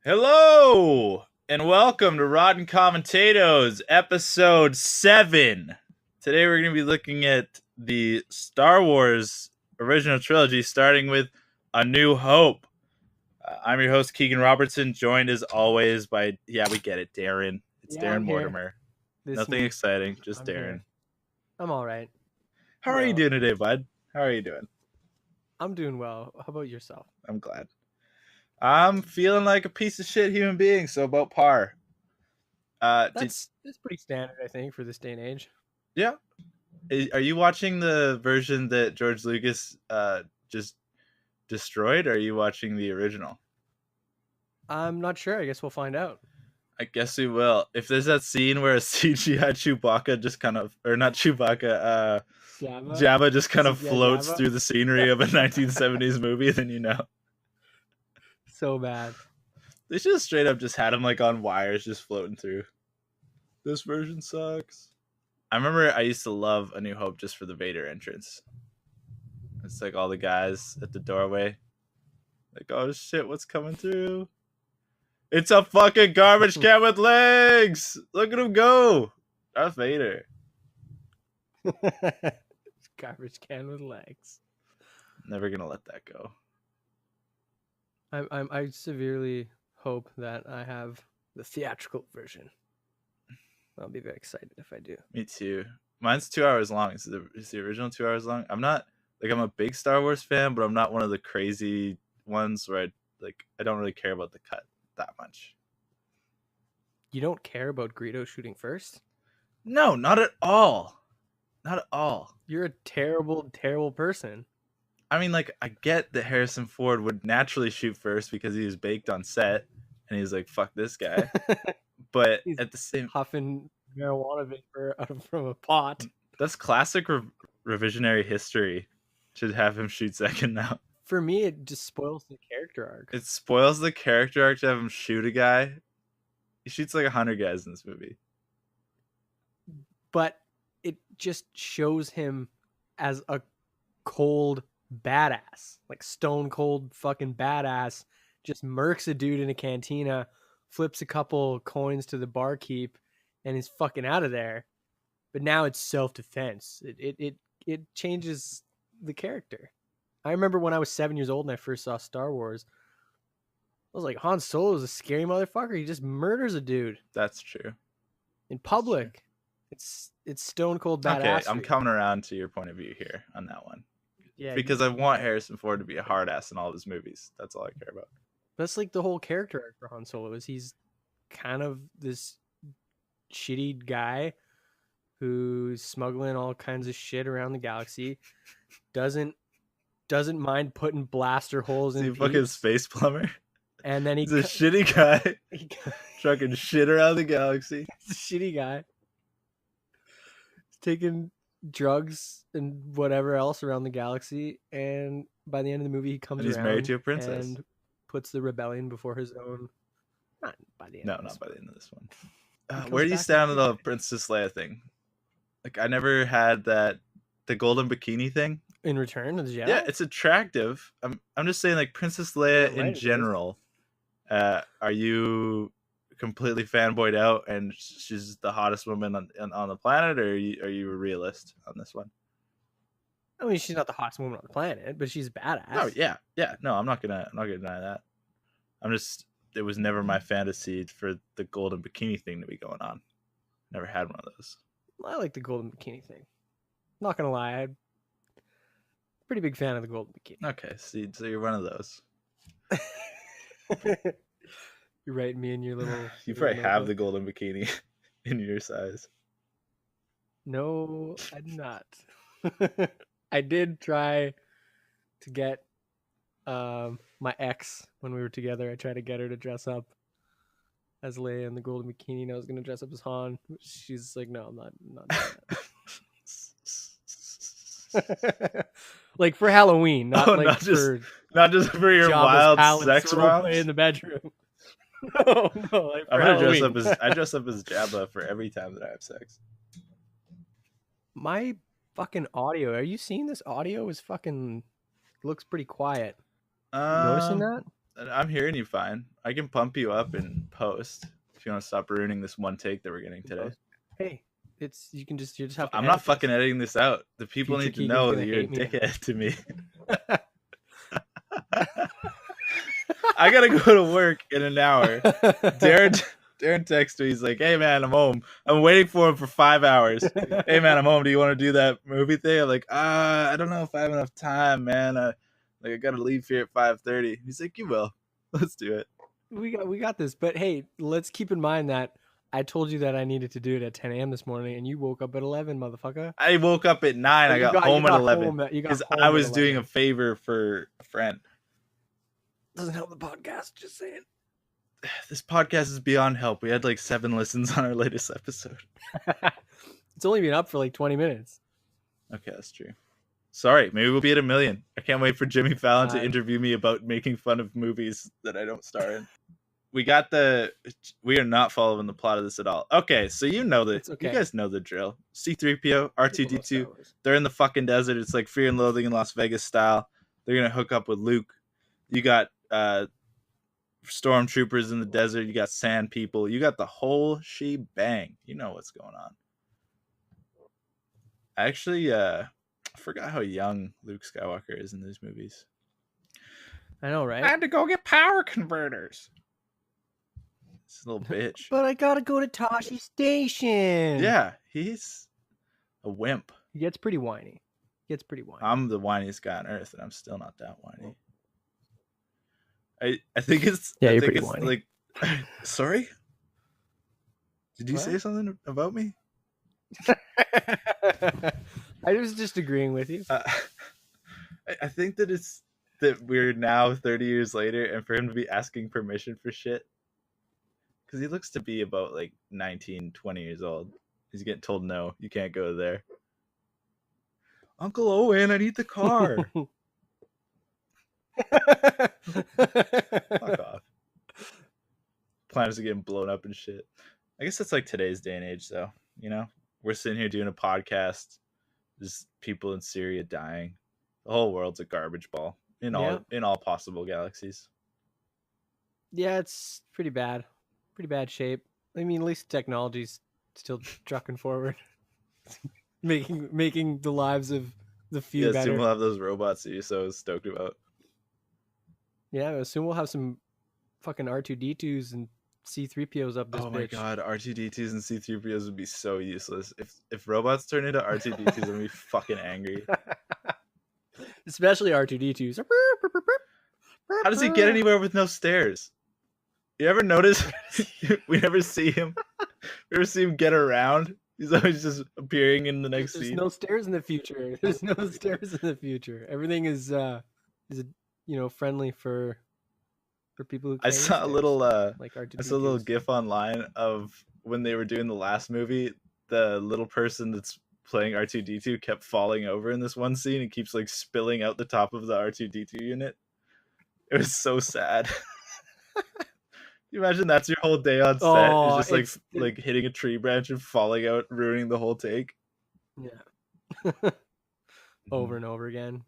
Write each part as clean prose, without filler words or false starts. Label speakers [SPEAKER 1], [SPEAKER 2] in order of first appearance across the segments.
[SPEAKER 1] Hello and welcome to Rotten Commentatoes, episode 7. Today we're going to be looking at the Star Wars original trilogy, starting with A New Hope. I'm your host, Keegan Robertson, joined as always by, we get it, Darren. It's
[SPEAKER 2] Yeah,
[SPEAKER 1] Darren
[SPEAKER 2] I'm here.
[SPEAKER 1] Mortimer.
[SPEAKER 2] This
[SPEAKER 1] Nothing
[SPEAKER 2] me.
[SPEAKER 1] exciting, just
[SPEAKER 2] I'm
[SPEAKER 1] Darren.
[SPEAKER 2] here. I'm all right.
[SPEAKER 1] How are you doing today, bud? How are you doing?
[SPEAKER 2] I'm doing well. How about yourself?
[SPEAKER 1] I'm glad. I'm feeling like a piece of shit human being, so about par.
[SPEAKER 2] That's pretty standard, I think, for this day and age.
[SPEAKER 1] Yeah. Are you watching the version that George Lucas just destroyed, or are you watching the original?
[SPEAKER 2] I'm not sure. I guess we'll find out.
[SPEAKER 1] I guess we will. If there's that scene where a CGI Chewbacca just kind of, or not Chewbacca, Jabba just kind of floats
[SPEAKER 2] Jabba
[SPEAKER 1] through the scenery of a 1970s movie, then you know.
[SPEAKER 2] So bad.
[SPEAKER 1] They should have straight up just had him like on wires just floating through. This version sucks. I remember I used to love A New Hope just for the Vader entrance. It's like all the guys at the doorway. Like, oh shit, what's coming through? It's a fucking garbage can with legs! Look at him go! Darth Vader.
[SPEAKER 2] Garbage can with legs.
[SPEAKER 1] Never gonna let that go.
[SPEAKER 2] I severely hope that I have the theatrical version. I'll be very excited if I do.
[SPEAKER 1] Me too. Mine's 2 hours long. Is the original 2 hours long? I'm a big Star Wars fan, but I'm not one of the crazy ones where I don't really care about the cut that much.
[SPEAKER 2] You don't care about Greedo shooting first?
[SPEAKER 1] No, not at all. Not at all.
[SPEAKER 2] You're a terrible, terrible person.
[SPEAKER 1] I mean, I get that Harrison Ford would naturally shoot first because he was baked on set, and he's like, fuck this guy. But
[SPEAKER 2] He's
[SPEAKER 1] at the same
[SPEAKER 2] huffing marijuana vapor out from a pot.
[SPEAKER 1] That's classic revisionary history. Should have him shoot second now.
[SPEAKER 2] For me, it just spoils the character arc.
[SPEAKER 1] It spoils the character arc to have him shoot a guy. He shoots like 100 guys in this movie.
[SPEAKER 2] But it just shows him as a cold badass. Like stone cold fucking badass. Just murks a dude in a cantina, flips a couple coins to the barkeep, and is fucking out of there. But now it's self-defense. It changes the character. I remember when I was 7 years old and I first saw Star Wars, I was like, Han Solo is a scary motherfucker. He just murders a dude.
[SPEAKER 1] That's true.
[SPEAKER 2] In public. It's stone cold badass.
[SPEAKER 1] Okay, I'm coming around to your point of view here on that one.
[SPEAKER 2] Yeah,
[SPEAKER 1] because I want Harrison Ford to be a hard ass in all of his movies. That's all I care about.
[SPEAKER 2] That's like the whole character arc for Han Solo is he's kind of this shitty guy who's smuggling all kinds of shit around the galaxy. Doesn't mind putting blaster holes in
[SPEAKER 1] fucking space plumber.
[SPEAKER 2] And then
[SPEAKER 1] he's a shitty guy. Trucking shit around the galaxy.
[SPEAKER 2] He's a shitty guy. He's taking drugs and whatever else around the galaxy, and by the end of the movie he comes around.
[SPEAKER 1] He's married to a princess.
[SPEAKER 2] And puts the rebellion before his own. Not by the end.
[SPEAKER 1] No, not by the end of this one. Where do you stand on the Princess Leia thing? Like, I never had the golden bikini thing.
[SPEAKER 2] In Return of the Jedi?
[SPEAKER 1] Yeah, it's attractive. I'm just saying, like, Princess Leia in general. Are you completely fanboyed out and she's the hottest woman on the planet, or are you a realist on this one?
[SPEAKER 2] I mean, she's not the hottest woman on the planet, but she's badass.
[SPEAKER 1] Oh yeah. No, I'm not gonna deny that. It was never my fantasy for the golden bikini thing to be going on. Never had one of those.
[SPEAKER 2] I like the golden bikini thing. Not gonna lie, I'm a pretty big fan of the golden bikini.
[SPEAKER 1] Okay, so you're one of those.
[SPEAKER 2] You're right, me and your little.
[SPEAKER 1] You probably have the golden bikini in your size.
[SPEAKER 2] No, I did not. I did try to get my ex when we were together. I tried to get her to dress up as Leia in the golden bikini, and I was gonna dress up as Han. She's like, "No, I'm not doing that." Like for Halloween, not
[SPEAKER 1] just for your wild sex romps
[SPEAKER 2] in the bedroom. No, like for Halloween.
[SPEAKER 1] I dress up as Jabba for every time that I have sex.
[SPEAKER 2] My fucking audio. Are you seeing this audio? Is fucking looks pretty quiet. Noticing that?
[SPEAKER 1] I'm hearing you fine. I can pump you up in post if you want to stop ruining this one take that we're getting today.
[SPEAKER 2] Hey, you just have to.
[SPEAKER 1] I'm not
[SPEAKER 2] edit
[SPEAKER 1] fucking
[SPEAKER 2] this.
[SPEAKER 1] editing this out. The people
[SPEAKER 2] Future
[SPEAKER 1] need to
[SPEAKER 2] Keegan's
[SPEAKER 1] know
[SPEAKER 2] gonna
[SPEAKER 1] that you're a
[SPEAKER 2] hate me now.
[SPEAKER 1] dickhead to me. I gotta go to work in an hour. Darren texted me. He's like, "Hey man, I'm home. I'm waiting for him for 5 hours. Hey man, I'm home. Do you want to do that movie thing?" I'm like, I don't know if I have enough time, man. I gotta leave here at 5:30. He's like, "You will. Let's do it."
[SPEAKER 2] We got this. But hey, let's keep in mind that I told you that I needed to do it at 10 a.m. this morning, and you woke up at 11, motherfucker.
[SPEAKER 1] I woke up at 9.
[SPEAKER 2] Oh,
[SPEAKER 1] I got home at 11
[SPEAKER 2] You got
[SPEAKER 1] because
[SPEAKER 2] home
[SPEAKER 1] I
[SPEAKER 2] at
[SPEAKER 1] was doing
[SPEAKER 2] 11.
[SPEAKER 1] a favor for a friend.
[SPEAKER 2] Doesn't help the podcast. Just saying.
[SPEAKER 1] This podcast is beyond help. We had like 7 listens on our latest episode.
[SPEAKER 2] It's only been up for like 20 minutes.
[SPEAKER 1] Okay, that's true. Sorry, maybe we'll be at 1 million. I can't wait for Jimmy Fallon to interview me about making fun of movies that I don't star in. We are not following the plot of this at all. Okay, so you know that
[SPEAKER 2] Okay.
[SPEAKER 1] You guys know the drill. C-3PO, R2-D2, they're in the fucking desert. It's like Fear and Loathing in Las Vegas style. They're gonna hook up with Luke. You got stormtroopers in the desert. You got sand people. You got the whole shebang. You know what's going on. Actually, I forgot how young Luke Skywalker is in these movies.
[SPEAKER 2] I know, right?
[SPEAKER 1] I had to go get power converters. This little bitch.
[SPEAKER 2] But I gotta go to Tashi Station.
[SPEAKER 1] Yeah, he's a wimp.
[SPEAKER 2] He gets pretty whiny.
[SPEAKER 1] I'm the whiniest guy on earth, and I'm still not that whiny. I think it's
[SPEAKER 2] you're pretty whiny.
[SPEAKER 1] Like, sorry? Did you say something about me?
[SPEAKER 2] I was just agreeing with you.
[SPEAKER 1] I think that it's that we're now 30 years later, and for him to be asking permission for shit, because he looks to be about like 19, 20 years old. He's getting told no, you can't go there. Uncle Owen, I need the car. Fuck off. Planets are getting blown up and shit. I guess that's like today's day and age, though. You know, we're sitting here doing a podcast. There's people in Syria dying. The whole world's a garbage ball in all possible galaxies. Yeah,
[SPEAKER 2] it's pretty bad. Pretty bad shape. I mean, at least technology's still trucking forward. making the lives of the few better.
[SPEAKER 1] Soon we'll have those robots that you're so stoked about.
[SPEAKER 2] Yeah, soon we'll have some fucking R2-D2s and C-3POs up this bitch.
[SPEAKER 1] Oh my god, R2-D2s and C-3POs would be so useless. If robots turn into R2-D2s, I'm gonna be fucking angry.
[SPEAKER 2] Especially R2-D2s.
[SPEAKER 1] How does he get anywhere with no stairs? You ever notice we never see him? We never see him get around. He's always just appearing in the next scene.
[SPEAKER 2] There's no stairs in the future. There's no stairs in the future. Everything is friendly for people who
[SPEAKER 1] I saw a little
[SPEAKER 2] like
[SPEAKER 1] I saw a little GIF online of when they were doing the last movie. The little person that's playing R2-D2 kept falling over in this one scene and keeps like spilling out the top of the R2-D2 unit. It was so sad. You imagine that's your whole day on set, is just like hitting a tree branch and falling out, ruining the whole take.
[SPEAKER 2] Yeah. Over and over again.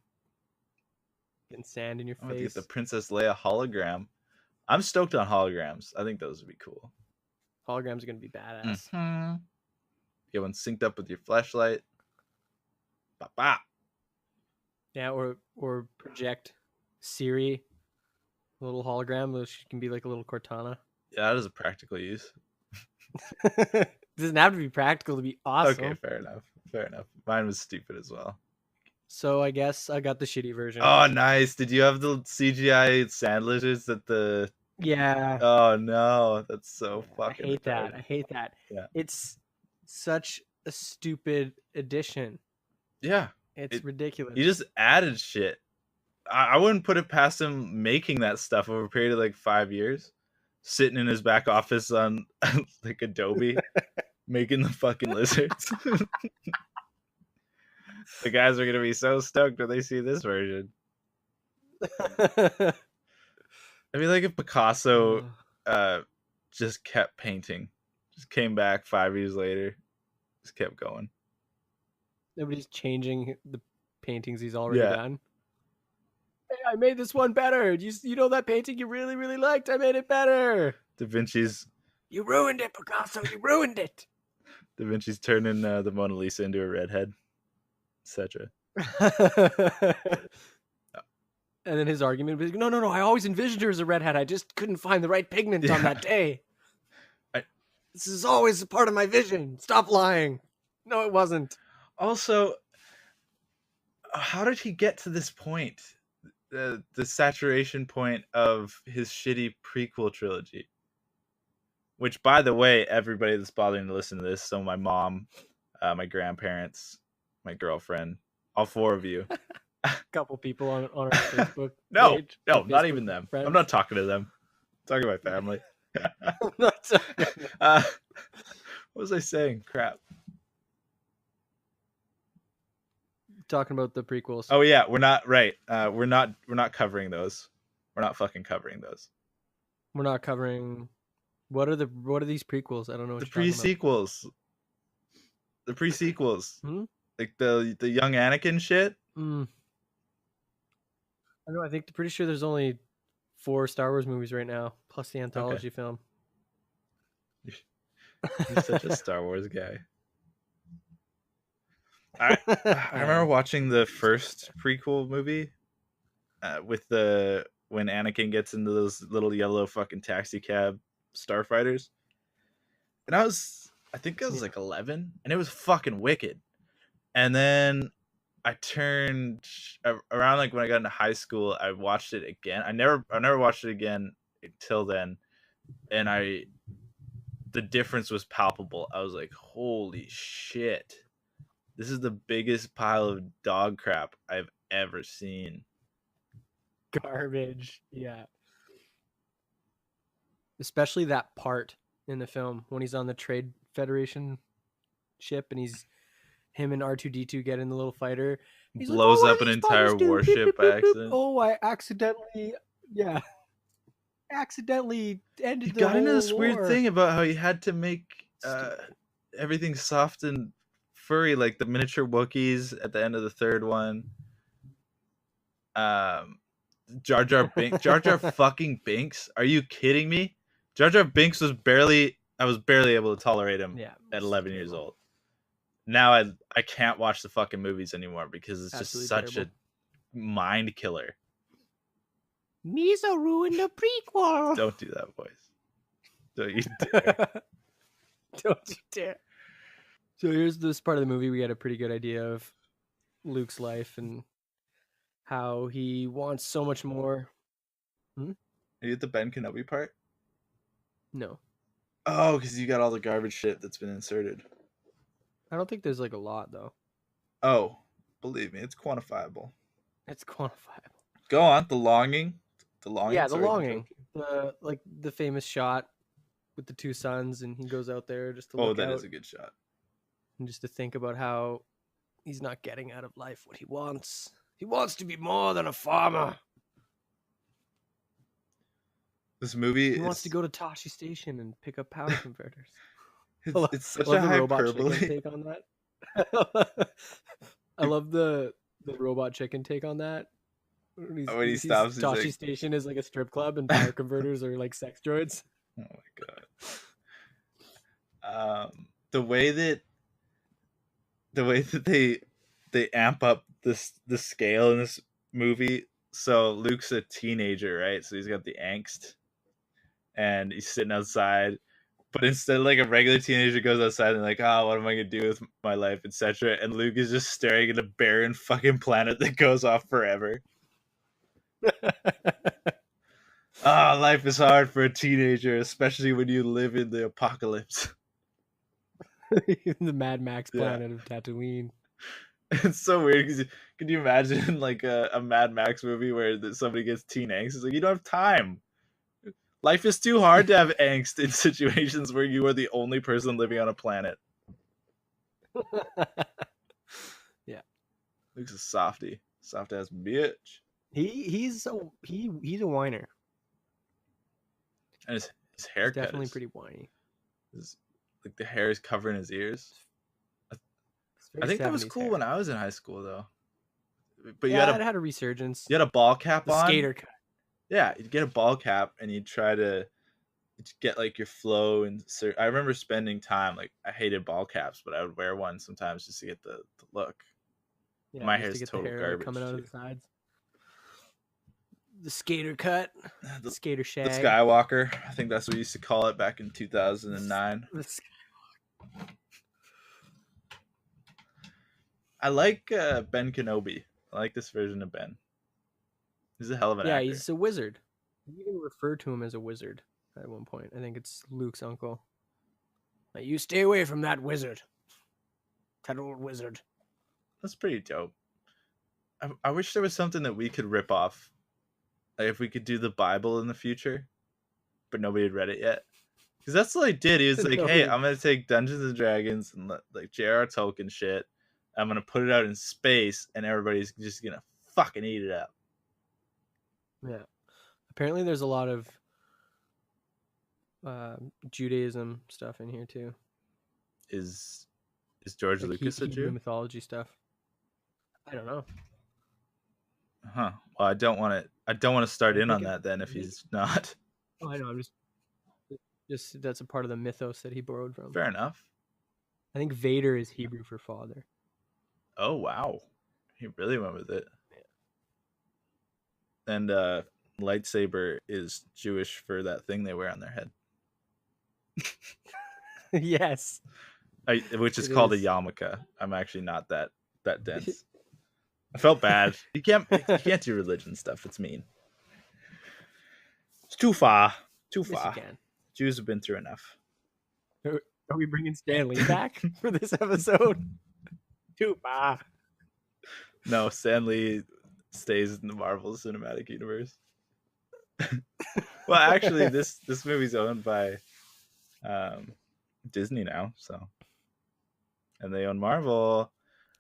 [SPEAKER 2] Getting sand in your face.
[SPEAKER 1] Get the Princess Leia hologram. I'm stoked on holograms. I think those would be cool.
[SPEAKER 2] Holograms are gonna be badass.
[SPEAKER 1] Mm-hmm. Get one synced up with your flashlight. Ba-ba.
[SPEAKER 2] Yeah, or project Siri, a little hologram, which can be like a little Cortana.
[SPEAKER 1] Yeah, that is a practical use.
[SPEAKER 2] It doesn't have to be practical to be awesome.
[SPEAKER 1] Okay, fair enough. Mine was stupid as well.
[SPEAKER 2] So I guess I got the shitty version.
[SPEAKER 1] Oh, nice. Did you have the CGI sand lizards at the...
[SPEAKER 2] Yeah.
[SPEAKER 1] Oh, no. That's so fucking...
[SPEAKER 2] I hate that.
[SPEAKER 1] Yeah.
[SPEAKER 2] It's such a stupid addition.
[SPEAKER 1] Yeah.
[SPEAKER 2] It's ridiculous.
[SPEAKER 1] He just added shit. I wouldn't put it past him making that stuff over a period of like 5 years. Sitting in his back office on like Adobe, making the fucking lizards. The guys are going to be so stoked when they see this version. I mean, like if Picasso just kept painting, just came back 5 years later, just kept going.
[SPEAKER 2] Nobody's changing the paintings he's already done. Hey, I made this one better. You know that painting you really, really liked? I made it better.
[SPEAKER 1] Da Vinci's
[SPEAKER 2] You ruined it, Picasso. You ruined it.
[SPEAKER 1] Da Vinci's turning the Mona Lisa into a redhead, etc.
[SPEAKER 2] And then his argument was, no, I always envisioned her as a redhead. I just couldn't find the right pigment on that day. This is always a part of my vision. Stop lying. No, it wasn't.
[SPEAKER 1] Also, how did he get to this point? The saturation point of his shitty prequel trilogy. Which, by the way, everybody that's bothering to listen to this, so my mom, my grandparents, my girlfriend, all four of you.
[SPEAKER 2] A couple people on our Facebook
[SPEAKER 1] No,
[SPEAKER 2] page.
[SPEAKER 1] not Facebook even them. Friends. I'm not talking to them. I'm talking to my family. What was I saying? Crap.
[SPEAKER 2] Talking about the prequels.
[SPEAKER 1] Oh yeah, we're not right. We're not covering those. We're not fucking covering those.
[SPEAKER 2] We're not covering. What are these prequels? I don't know. What
[SPEAKER 1] the pre-sequels. The pre-sequels. Like the young Anakin shit.
[SPEAKER 2] I know. I think pretty sure there's only 4 Star Wars movies right now, plus the anthology film.
[SPEAKER 1] You're such a Star Wars guy. I remember watching the first prequel movie with when Anakin gets into those little yellow fucking taxi cab starfighters, and I think I was like 11, and it was fucking wicked. And then I turned around, like when I got into high school, I watched it again. I never watched it again until then, and the difference was palpable. I was like, holy shit. This is the biggest pile of dog crap I've ever seen.
[SPEAKER 2] Garbage. Yeah. Especially that part in the film when he's on the Trade Federation ship and him and R2-D2 get in the little fighter. He
[SPEAKER 1] blows up an entire warship by accident.
[SPEAKER 2] Oh, I accidentally ended
[SPEAKER 1] he got into this
[SPEAKER 2] war.
[SPEAKER 1] Weird thing about how he had to make everything soft and furry, like the miniature Wookiees at the end of the third one. Jar Jar fucking Binks. Are you kidding me? Jar Jar Binks was I was barely able to tolerate him at 11 years old. Now I can't watch the fucking movies anymore because it's absolutely just such a mind killer.
[SPEAKER 2] Misa ruined the prequel.
[SPEAKER 1] Don't do that voice. Don't you dare.
[SPEAKER 2] Don't you dare. So here's this part of the movie. We had a pretty good idea of Luke's life and how he wants so much more.
[SPEAKER 1] Are you at the Ben Kenobi part?
[SPEAKER 2] No.
[SPEAKER 1] Oh, because you got all the garbage shit that's been inserted.
[SPEAKER 2] I don't think there's like a lot though.
[SPEAKER 1] Oh, believe me, it's quantifiable.
[SPEAKER 2] It's quantifiable.
[SPEAKER 1] Go on. The longing.
[SPEAKER 2] Yeah, the longing. The famous shot with the 2 sons, and he goes out there just to look
[SPEAKER 1] that
[SPEAKER 2] out,
[SPEAKER 1] is a good shot.
[SPEAKER 2] And just to think about how he's not getting out of life what he wants. He wants to be more than a farmer.
[SPEAKER 1] This movie
[SPEAKER 2] wants to go to Tashi Station and pick up power converters.
[SPEAKER 1] It's such a hyperbole
[SPEAKER 2] take on that. I love the robot chicken take on that.
[SPEAKER 1] When he stops,
[SPEAKER 2] Tashi Station is like a strip club, and power converters are like sex droids.
[SPEAKER 1] Oh my god! The way that they amp up the scale in this movie. So Luke's a teenager, right? So he's got the angst, and he's sitting outside. But instead, like a regular teenager goes outside and like, what am I gonna do with my life, etc. And Luke is just staring at a barren fucking planet that goes off forever. Life is hard for a teenager, especially when you live in the apocalypse.
[SPEAKER 2] The Mad Max planet of Tatooine.
[SPEAKER 1] It's so weird because can you imagine like a Mad Max movie where somebody gets teen angst? It's like, you don't have time. Life is too hard to have angst in situations where you are the only person living on a planet.
[SPEAKER 2] Yeah.
[SPEAKER 1] Luke's a softy. Soft ass bitch.
[SPEAKER 2] He's a whiner.
[SPEAKER 1] And his haircut
[SPEAKER 2] is definitely pretty whiny.
[SPEAKER 1] Like the hair is covering his ears. I think that was cool when I was in high school, though. but you
[SPEAKER 2] Yeah, it had a resurgence.
[SPEAKER 1] had a ball cap
[SPEAKER 2] The
[SPEAKER 1] on.
[SPEAKER 2] skater cut.
[SPEAKER 1] Yeah, you'd get a ball cap and you'd try to get like your flow. And I remember spending time, like, I hated ball caps, but I would wear one sometimes just to get the look.
[SPEAKER 2] Yeah,
[SPEAKER 1] My
[SPEAKER 2] just
[SPEAKER 1] hair's
[SPEAKER 2] to get
[SPEAKER 1] total
[SPEAKER 2] the hair
[SPEAKER 1] garbage
[SPEAKER 2] like, coming out
[SPEAKER 1] too.
[SPEAKER 2] of the sides. The skater cut, the skater
[SPEAKER 1] The
[SPEAKER 2] shag.
[SPEAKER 1] Skywalker, I think that's what we used to call it back in 2009. I like Ben Kenobi. I like this version of Ben. He's a hell of an actor.
[SPEAKER 2] He's a wizard. You even refer to him as a wizard at one point. I think it's Luke's uncle. Like, you stay away from that wizard. That old wizard.
[SPEAKER 1] That's pretty dope. I wish there was something that we could rip off. Like if we could do the Bible in the future, but nobody had read it yet. Because that's what I did. He was like, hey, I'm going to take Dungeons and Dragons and like J.R.R. Tolkien shit. I'm going to put it out in space and everybody's just going to fucking eat it up.
[SPEAKER 2] Yeah. Apparently there's a lot of Judaism stuff in here too.
[SPEAKER 1] Is George Lucas a Jew?
[SPEAKER 2] Mythology stuff. I don't know.
[SPEAKER 1] Huh. Well, I don't want to start in on that then if he's not.
[SPEAKER 2] Oh, I know. I'm just that's a part of the mythos that he borrowed from.
[SPEAKER 1] Fair enough.
[SPEAKER 2] I think Vader is Hebrew for father.
[SPEAKER 1] Oh wow, he really went with it. Yeah. And lightsaber is Jewish for that thing they wear on their head.
[SPEAKER 2] Yes.
[SPEAKER 1] Which is called a yarmulke. I'm actually not that dense. I felt bad. You can't do religion stuff. It's mean. It's too far. Too far. Yes, Jews have been through enough.
[SPEAKER 2] Are we bringing Stan Lee back for this episode? Too far.
[SPEAKER 1] No, Stan Lee stays in the Marvel Cinematic Universe. Well, actually, this movie's owned by Disney now, so, and they own Marvel.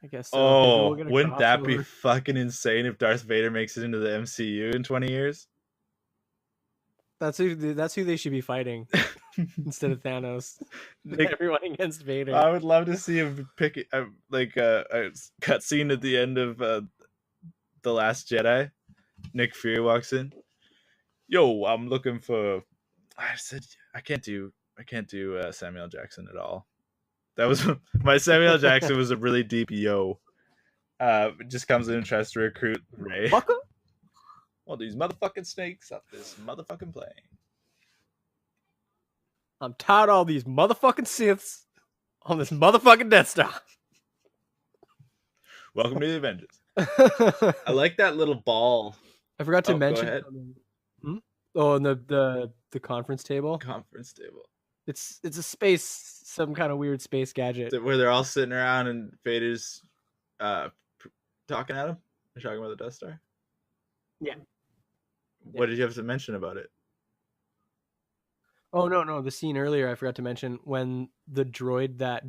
[SPEAKER 2] I guess so.
[SPEAKER 1] Oh, wouldn't that be fucking insane if Darth Vader makes it into the MCU in 20 years?
[SPEAKER 2] That's who they should be fighting instead of Thanos. Everyone against Vader.
[SPEAKER 1] I would love to see him pick a cutscene at the end of The Last Jedi. Nick Fury walks in. Yo, I'm looking for. I said I can't do Samuel Jackson at all. That was my Samuel Jackson was a really deep yo. It just comes in and tries to recruit Rey. All these motherfucking snakes up this motherfucking plane.
[SPEAKER 2] I'm tired of all these motherfucking Siths on this motherfucking Death Star.
[SPEAKER 1] Welcome to the Avengers. I like that little ball.
[SPEAKER 2] I forgot to mention. Oh, and the conference table.
[SPEAKER 1] Conference table.
[SPEAKER 2] It's a space, some kind of weird space gadget
[SPEAKER 1] where they're all sitting around and Vader's talking at him. They're talking about the Death Star.
[SPEAKER 2] Yeah.
[SPEAKER 1] What did you have to mention about it?
[SPEAKER 2] Oh no, the scene earlier I forgot to mention when the droid that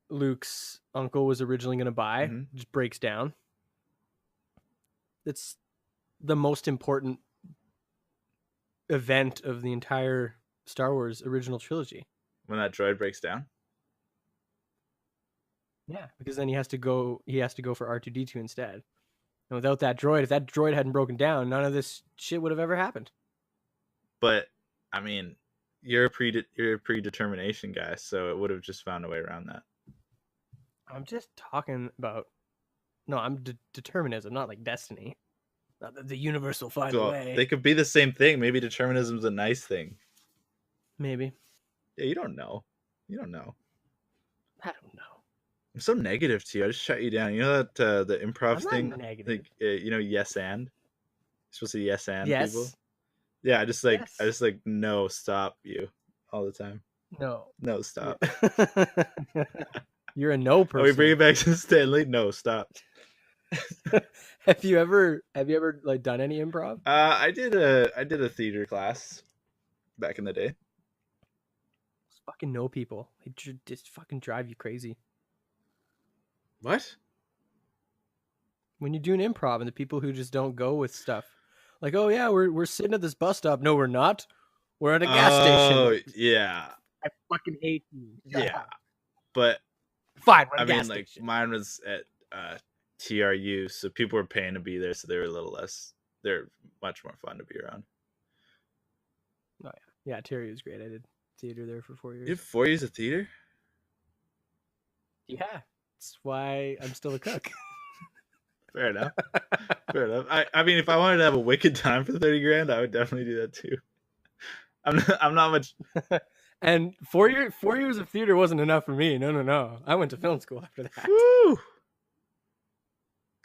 [SPEAKER 2] Luke's uncle was originally going to buy just breaks down. It's the most important event of the entire Star Wars original trilogy.
[SPEAKER 1] When that droid breaks down?
[SPEAKER 2] Yeah, because then he has to go for R2-D2 instead. And without that droid, if that droid hadn't broken down, none of this shit would have ever happened.
[SPEAKER 1] But I mean, you're a predetermination guy, so it would have just found a way around that.
[SPEAKER 2] I'm just talking about I'm determinism, not like destiny. Not that the universe will find a way.
[SPEAKER 1] They could be the same thing. Maybe determinism's a nice thing.
[SPEAKER 2] Maybe.
[SPEAKER 1] Yeah, you don't know.
[SPEAKER 2] I don't know.
[SPEAKER 1] I'm so negative to you. I just shut you down. You know that the improv thing?
[SPEAKER 2] Negative.
[SPEAKER 1] Like, yes and? You're supposed to yes and
[SPEAKER 2] yes.
[SPEAKER 1] people? Yeah, I just no, stop you all the time.
[SPEAKER 2] No,
[SPEAKER 1] stop.
[SPEAKER 2] You're a no person.
[SPEAKER 1] Are we bring it back to Stanley? No, stop.
[SPEAKER 2] Have you ever like done any improv?
[SPEAKER 1] I did a theater class back in the day.
[SPEAKER 2] Just fucking know people. They just fucking drive you crazy.
[SPEAKER 1] What?
[SPEAKER 2] When you do an improv and the people who just don't go with stuff. Like, oh yeah, we're sitting at this bus stop. No, we're not. We're at a gas station.
[SPEAKER 1] Oh, yeah.
[SPEAKER 2] I fucking hate you.
[SPEAKER 1] Yeah. But
[SPEAKER 2] fine, we're at a gas station.
[SPEAKER 1] Mine was at TRU, so people were paying to be there, so they were a little less. They're much more fun to be around.
[SPEAKER 2] Oh yeah, yeah. Terry was great. I did theater there for 4
[SPEAKER 1] You
[SPEAKER 2] years.
[SPEAKER 1] have 4 years of theater?
[SPEAKER 2] Yeah, that's why I'm still a cook.
[SPEAKER 1] Fair enough. Fair enough. I mean, if I wanted to have a wicked time for 30 grand, I would definitely do that too. I'm not much.
[SPEAKER 2] And 4 years of theater wasn't enough for me. No. I went to film school after that.
[SPEAKER 1] Woo!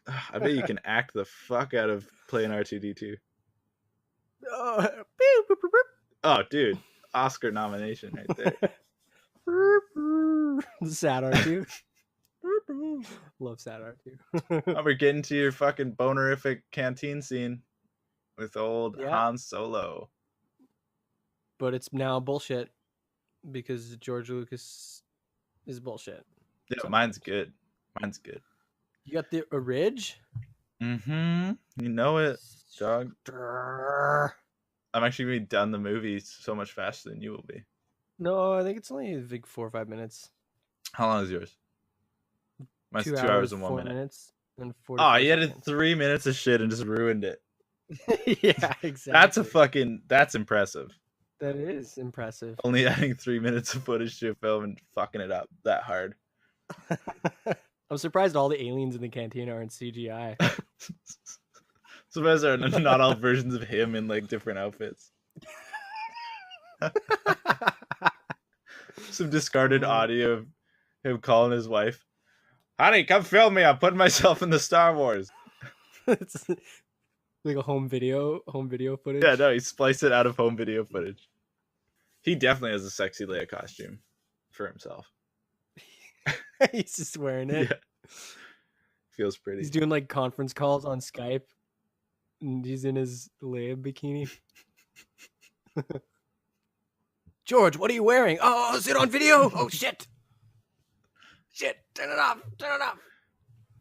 [SPEAKER 1] I bet you can act the fuck out of playing R2D2. Oh, dude, Oscar nomination right there.
[SPEAKER 2] Sad R2. Love sad R2.
[SPEAKER 1] We're getting to your fucking bonerific canteen scene with old Han Solo.
[SPEAKER 2] But it's now bullshit because George Lucas is bullshit.
[SPEAKER 1] Yeah, so. Mine's good. Mine's good.
[SPEAKER 2] You got the orig?
[SPEAKER 1] Mm-hmm. You know it, dog. I'm actually going to be done the movie so much faster than you will be.
[SPEAKER 2] No, I think it's only like 4 or 5 minutes.
[SPEAKER 1] How long is yours? Mine's 2 hours and 1 minute.
[SPEAKER 2] Minutes and
[SPEAKER 1] 40 oh, you added 3 minutes of shit and just ruined it.
[SPEAKER 2] Yeah, exactly.
[SPEAKER 1] That's impressive.
[SPEAKER 2] That is impressive.
[SPEAKER 1] Only adding 3 minutes of footage to a film and fucking it up that hard.
[SPEAKER 2] I'm surprised all the aliens in the cantina aren't CGI.
[SPEAKER 1] Surprised there are not all versions of him in like different outfits. Some discarded audio of him calling his wife, "Honey, come film me. I'm putting myself in the Star Wars."
[SPEAKER 2] It's like a home video footage.
[SPEAKER 1] Yeah, no, he spliced it out of home video footage. He definitely has a sexy Leia costume for himself.
[SPEAKER 2] He's just wearing it.
[SPEAKER 1] Yeah. Feels pretty.
[SPEAKER 2] He's doing like conference calls on Skype. And he's in his Leia bikini. George, what are you wearing? Oh, is it on video? Oh, shit. Shit, turn it off.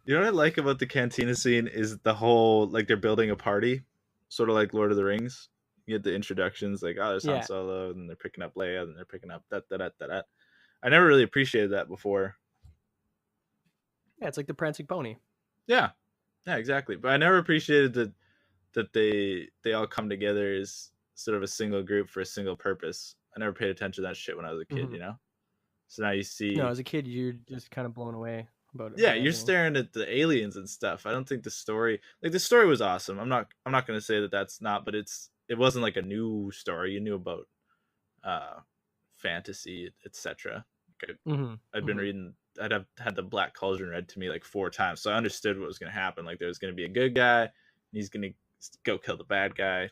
[SPEAKER 1] You know what I like about the cantina scene is the whole, like, they're building a party, sort of like Lord of the Rings. You get the introductions, like, oh, there's Han Solo, and they're picking up Leia, and they're picking up that. I never really appreciated that before.
[SPEAKER 2] Yeah, it's like the Prancing Pony.
[SPEAKER 1] Yeah, exactly. But I never appreciated that they all come together as sort of a single group for a single purpose. I never paid attention to that shit when I was a kid, you know? So now you see...
[SPEAKER 2] No, as a kid, you're just kind of blown away about it.
[SPEAKER 1] Yeah, you're staring at the aliens and stuff. I don't think the story... Like, the story was awesome. I'm not going to say that that's not, but it wasn't like a new story. You knew about fantasy, etc. I'd been reading... I'd have had the Black Cauldron read to me like 4 times, so I understood what was going to happen. Like, there was going to be a good guy, and he's going to go kill the bad guy,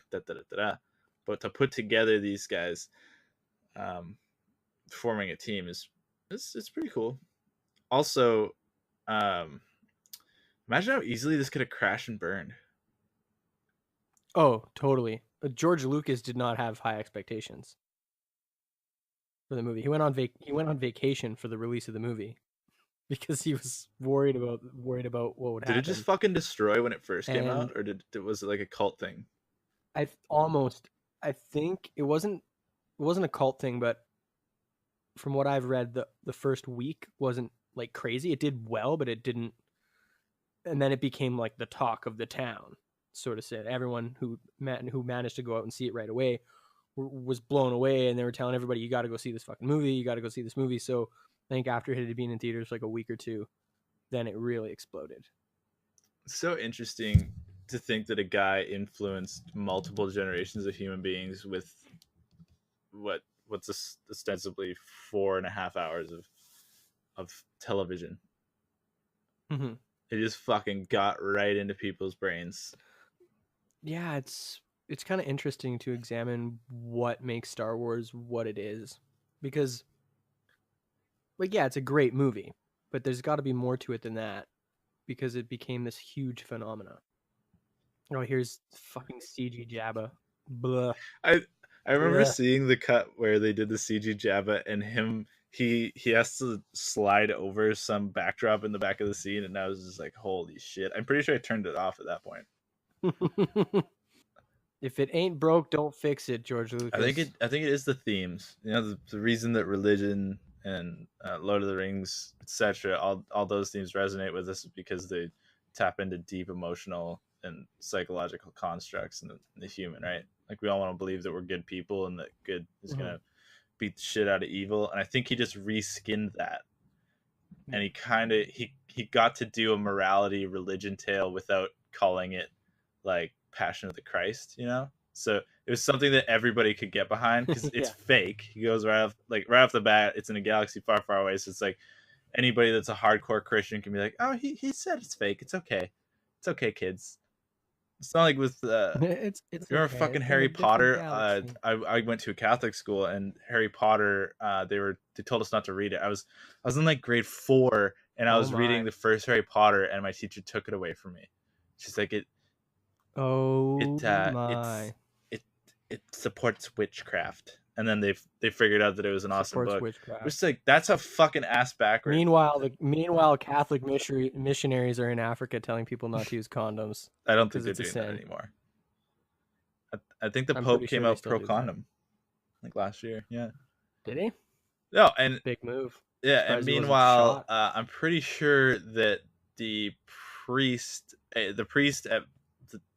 [SPEAKER 1] But to put together these guys forming a team is pretty cool. Also, imagine how easily this could have crashed and burned.
[SPEAKER 2] Oh, totally. George Lucas did not have high expectations for the movie. He went on vacation for the release of the movie because he was worried about what would happen.
[SPEAKER 1] Did it just fucking destroy when it first came out, or was it like a cult thing?
[SPEAKER 2] I think it wasn't a cult thing, but from what I've read, the first week wasn't like crazy. It did well, but it didn't. And then it became like the talk of the town, sort of said. Everyone who managed to go out and see it right away was blown away, and they were telling everybody, "You got to go see this fucking movie. You got to go see this movie." So I think after it had been in theaters like a week or two, then it really exploded. So
[SPEAKER 1] interesting to think that a guy influenced multiple generations of human beings with what's ostensibly 4.5 hours of television.
[SPEAKER 2] Mm-hmm.
[SPEAKER 1] It just fucking got right into people's brains.
[SPEAKER 2] Yeah, it's kind of interesting to examine what makes Star Wars what it is, because, like, yeah, it's a great movie, but there's got to be more to it than that, because it became this huge phenomena. Oh, here's fucking CG Jabba. Blah.
[SPEAKER 1] I remember seeing the cut where they did the CG Jabba, and he has to slide over some backdrop in the back of the scene, and I was just like, holy shit. I'm pretty sure I turned it off at that point.
[SPEAKER 2] If it ain't broke, don't fix it, George Lucas.
[SPEAKER 1] I think it is the themes. You know, the reason that religion and Lord of the Rings, etc., all those themes resonate with us is because they tap into deep emotional and psychological constructs in the human, right? Like we all want to believe that we're good people and that good is
[SPEAKER 2] Mhm.
[SPEAKER 1] gonna beat the shit out of evil. And I think he just reskinned that, and he got to do a morality religion tale without calling it like Passion of the Christ, you know. So it was something that everybody could get behind because it's
[SPEAKER 2] Yeah.
[SPEAKER 1] fake. He goes right off the bat. It's in a galaxy far, far away. So it's like anybody that's a hardcore Christian can be like, oh, he said it's fake. It's okay, kids. It's not like with
[SPEAKER 2] It's
[SPEAKER 1] you remember
[SPEAKER 2] okay.
[SPEAKER 1] fucking
[SPEAKER 2] It's in a
[SPEAKER 1] Harry
[SPEAKER 2] different
[SPEAKER 1] Potter?
[SPEAKER 2] galaxy.
[SPEAKER 1] I went to a Catholic school, and Harry Potter. They told us not to read it. I was in like grade 4, and I
[SPEAKER 2] Oh
[SPEAKER 1] was reading
[SPEAKER 2] my.
[SPEAKER 1] the first Harry Potter, and my teacher took it away from me. She's like,
[SPEAKER 2] Oh
[SPEAKER 1] it's
[SPEAKER 2] my.
[SPEAKER 1] it it supports witchcraft, and then they figured out that it was an awesome
[SPEAKER 2] Supports
[SPEAKER 1] book.
[SPEAKER 2] witchcraft.
[SPEAKER 1] Which like that's a fucking ass backward.
[SPEAKER 2] Meanwhile, Catholic missionaries are in Africa telling people not to use condoms
[SPEAKER 1] I don't think
[SPEAKER 2] because
[SPEAKER 1] they're
[SPEAKER 2] it's a
[SPEAKER 1] doing that
[SPEAKER 2] sin.
[SPEAKER 1] anymore. I think the
[SPEAKER 2] I'm
[SPEAKER 1] Pope
[SPEAKER 2] pretty
[SPEAKER 1] came
[SPEAKER 2] sure they
[SPEAKER 1] out
[SPEAKER 2] still
[SPEAKER 1] pro
[SPEAKER 2] do that.
[SPEAKER 1] condom like last year. Yeah.
[SPEAKER 2] Did he?
[SPEAKER 1] No, and
[SPEAKER 2] Big move.
[SPEAKER 1] yeah, and
[SPEAKER 2] Surprised he wasn't
[SPEAKER 1] meanwhile,
[SPEAKER 2] shot.
[SPEAKER 1] I'm pretty sure that the priest at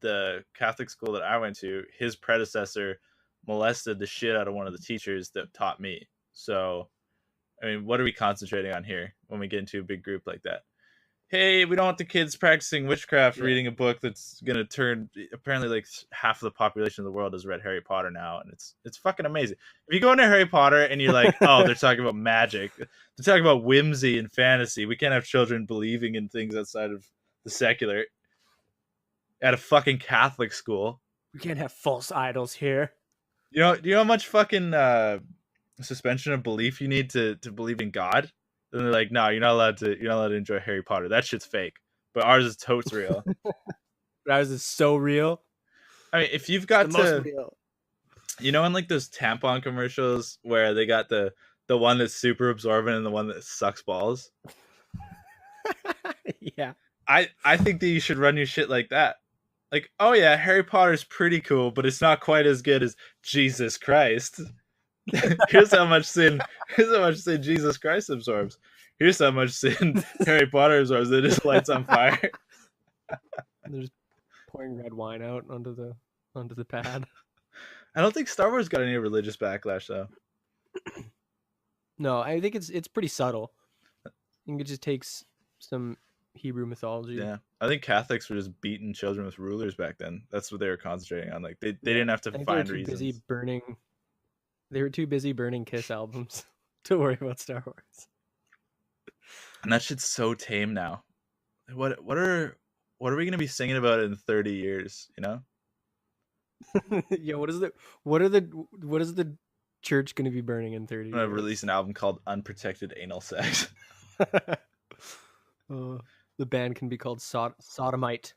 [SPEAKER 1] the Catholic school that I went to, his predecessor molested the shit out of one of the teachers that taught me. So, I mean, what are we concentrating on here when we get into a big group like that? Hey, we don't want the kids practicing witchcraft
[SPEAKER 2] Yeah.
[SPEAKER 1] reading a book that's gonna turn. Apparently, like half of the population of the world has read Harry Potter now, and it's fucking amazing. If you go into Harry Potter and you're like, oh, they're talking about magic, they're talking about whimsy and fantasy. We can't have children believing in things outside of the secular at a fucking Catholic school.
[SPEAKER 2] We can't have false idols here.
[SPEAKER 1] Do you know how much fucking suspension of belief you need to believe in God? And they're like, no, you're not allowed to enjoy Harry Potter. That shit's fake. But ours is totes real.
[SPEAKER 2] Ours is so real.
[SPEAKER 1] I mean, if you've
[SPEAKER 2] It's the
[SPEAKER 1] got
[SPEAKER 2] most
[SPEAKER 1] to,
[SPEAKER 2] real.
[SPEAKER 1] in like those tampon commercials where they got the one that's super absorbent and the one that sucks balls.
[SPEAKER 2] Yeah.
[SPEAKER 1] I think that you should run your shit like that. Like, oh yeah, Harry Potter's pretty cool, but it's not quite as good as Jesus Christ. Here's how much sin Jesus Christ absorbs. Here's how much sin Harry Potter absorbs. It just lights on fire.
[SPEAKER 2] They're just pouring red wine out onto the pad.
[SPEAKER 1] I don't think Star Wars got any religious backlash though.
[SPEAKER 2] No, I think it's pretty subtle. I think it just takes some Hebrew mythology.
[SPEAKER 1] Yeah, I think Catholics were just beating children with rulers back then. That's what they were concentrating on. Like they didn't have to find reasons.
[SPEAKER 2] They were too busy burning Kiss albums to worry about Star Wars.
[SPEAKER 1] And that shit's so tame now. What are we gonna be singing about in 30 years? You know?
[SPEAKER 2] Yeah, what is the church going to be burning in 30
[SPEAKER 1] I'm gonna
[SPEAKER 2] years?
[SPEAKER 1] release an album called Unprotected Anal Sex.
[SPEAKER 2] The band can be called Sodomite.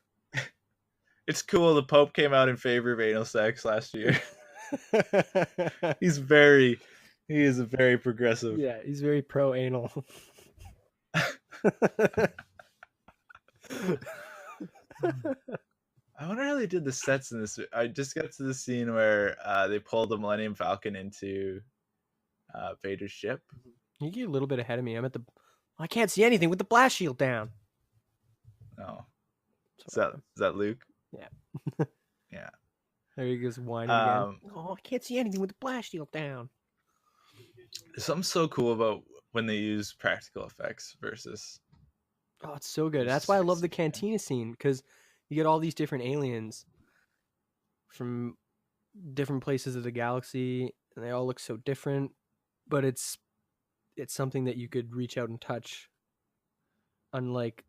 [SPEAKER 1] It's cool. The Pope came out in favor of anal sex last year. He is a very progressive.
[SPEAKER 2] Yeah, he's very pro anal.
[SPEAKER 1] I wonder how they did the sets in this. I just got to the scene where they pulled the Millennium Falcon into Vader's ship.
[SPEAKER 2] You get a little bit ahead of me. I can't see anything with the blast shield down.
[SPEAKER 1] Oh, is that Luke?
[SPEAKER 2] Yeah.
[SPEAKER 1] Yeah.
[SPEAKER 2] There he goes whining again. Oh, I can't see anything with the blast shield down.
[SPEAKER 1] There's something so cool about when they use practical effects versus.
[SPEAKER 2] Oh, it's so good. That's why I love the cantina scene, because you get all these different aliens from different places of the galaxy, and they all look so different. But it's something that you could reach out and touch, unlike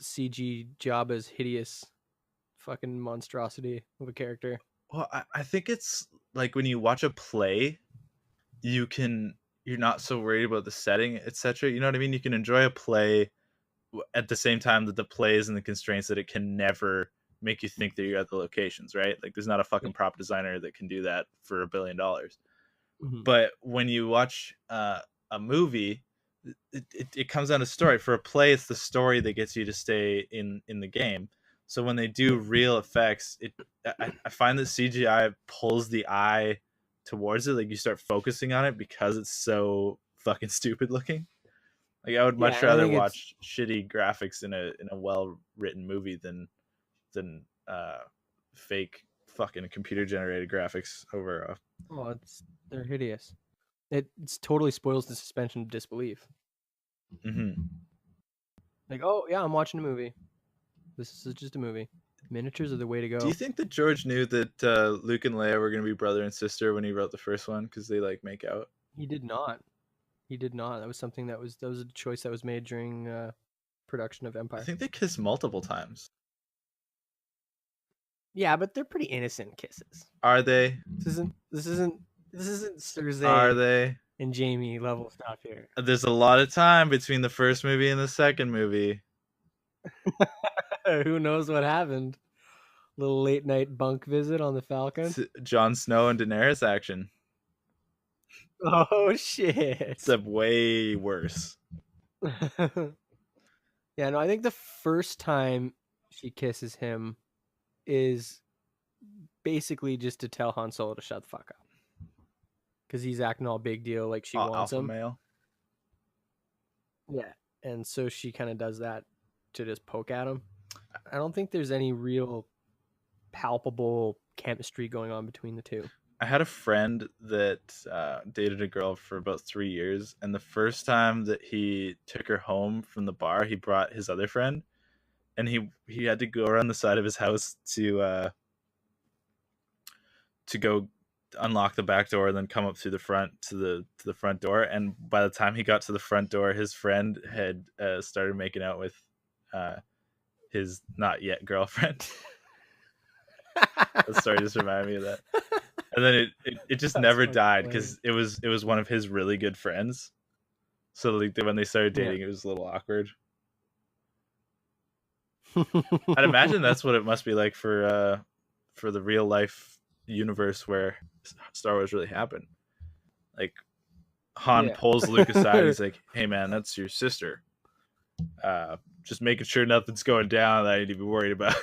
[SPEAKER 2] CG Jabba's hideous fucking monstrosity of a character.
[SPEAKER 1] Well, I think it's like when you watch a play, you're not so worried about the setting, etc. You know what I mean? You can enjoy a play at the same time that the play is in the constraints that it can never make you think that you're at the locations, right? Like there's not a fucking prop designer that can do that for $1 billion. Mm-hmm. But when you watch a movie, it comes down to story. For a play, it's the story that gets you to stay in the game. So when they do real effects, I find that CGI pulls the eye towards it. Like you start focusing on it because it's so fucking stupid looking. Like I would
[SPEAKER 2] Yeah,
[SPEAKER 1] much
[SPEAKER 2] and I
[SPEAKER 1] rather
[SPEAKER 2] think it's
[SPEAKER 1] watch shitty graphics in a well written movie than fake fucking computer generated graphics over a.
[SPEAKER 2] they're hideous. It's totally spoils the suspension of disbelief. Like, oh yeah, I'm watching a movie. This is just a movie. Miniatures are the way to
[SPEAKER 1] Do you
[SPEAKER 2] go.
[SPEAKER 1] think that George knew that Luke and Leia were going to be brother and sister when he wrote the first one because they like make out?
[SPEAKER 2] He did not. He did not. That was something that was a choice that was made during production of
[SPEAKER 1] I
[SPEAKER 2] Empire.
[SPEAKER 1] think they kissed multiple times.
[SPEAKER 2] Yeah, but they're pretty innocent kisses.
[SPEAKER 1] Are they?
[SPEAKER 2] This isn't
[SPEAKER 1] Are
[SPEAKER 2] Cersei
[SPEAKER 1] they?
[SPEAKER 2] and Jamie level stuff here.
[SPEAKER 1] There's a lot of time between the first movie and the second movie.
[SPEAKER 2] Who knows what happened? Little late night bunk visit on the Falcon.
[SPEAKER 1] It's Jon Snow and Daenerys action.
[SPEAKER 2] Oh shit.
[SPEAKER 1] Except way worse.
[SPEAKER 2] Yeah, no, I think the first time she kisses him is basically just to tell Han Solo to shut the fuck up. Because he's acting all big deal like she wants
[SPEAKER 1] Alpha
[SPEAKER 2] him.
[SPEAKER 1] male.
[SPEAKER 2] Yeah. And so she kind of does that to just poke at him. I don't think there's any real palpable chemistry going on between the two.
[SPEAKER 1] I had a friend that dated a girl for about 3 years, and the first time that he took her home from the bar, he brought his other friend, and he had to go around the side of his house to go unlock the back door and then come up through the front to the front door. And by the time he got to the front door, his friend had started making out with his not yet girlfriend. That story just reminded me of that. And then it just never died because it was one of his really good friends. So like when they started dating, It was a little awkward. I'd imagine that's what it must be like for the real life universe where Star Wars really happened. Like Han pulls Luke aside. He's like, "Hey man, that's your sister. Just making sure nothing's going down that I need to be worried about."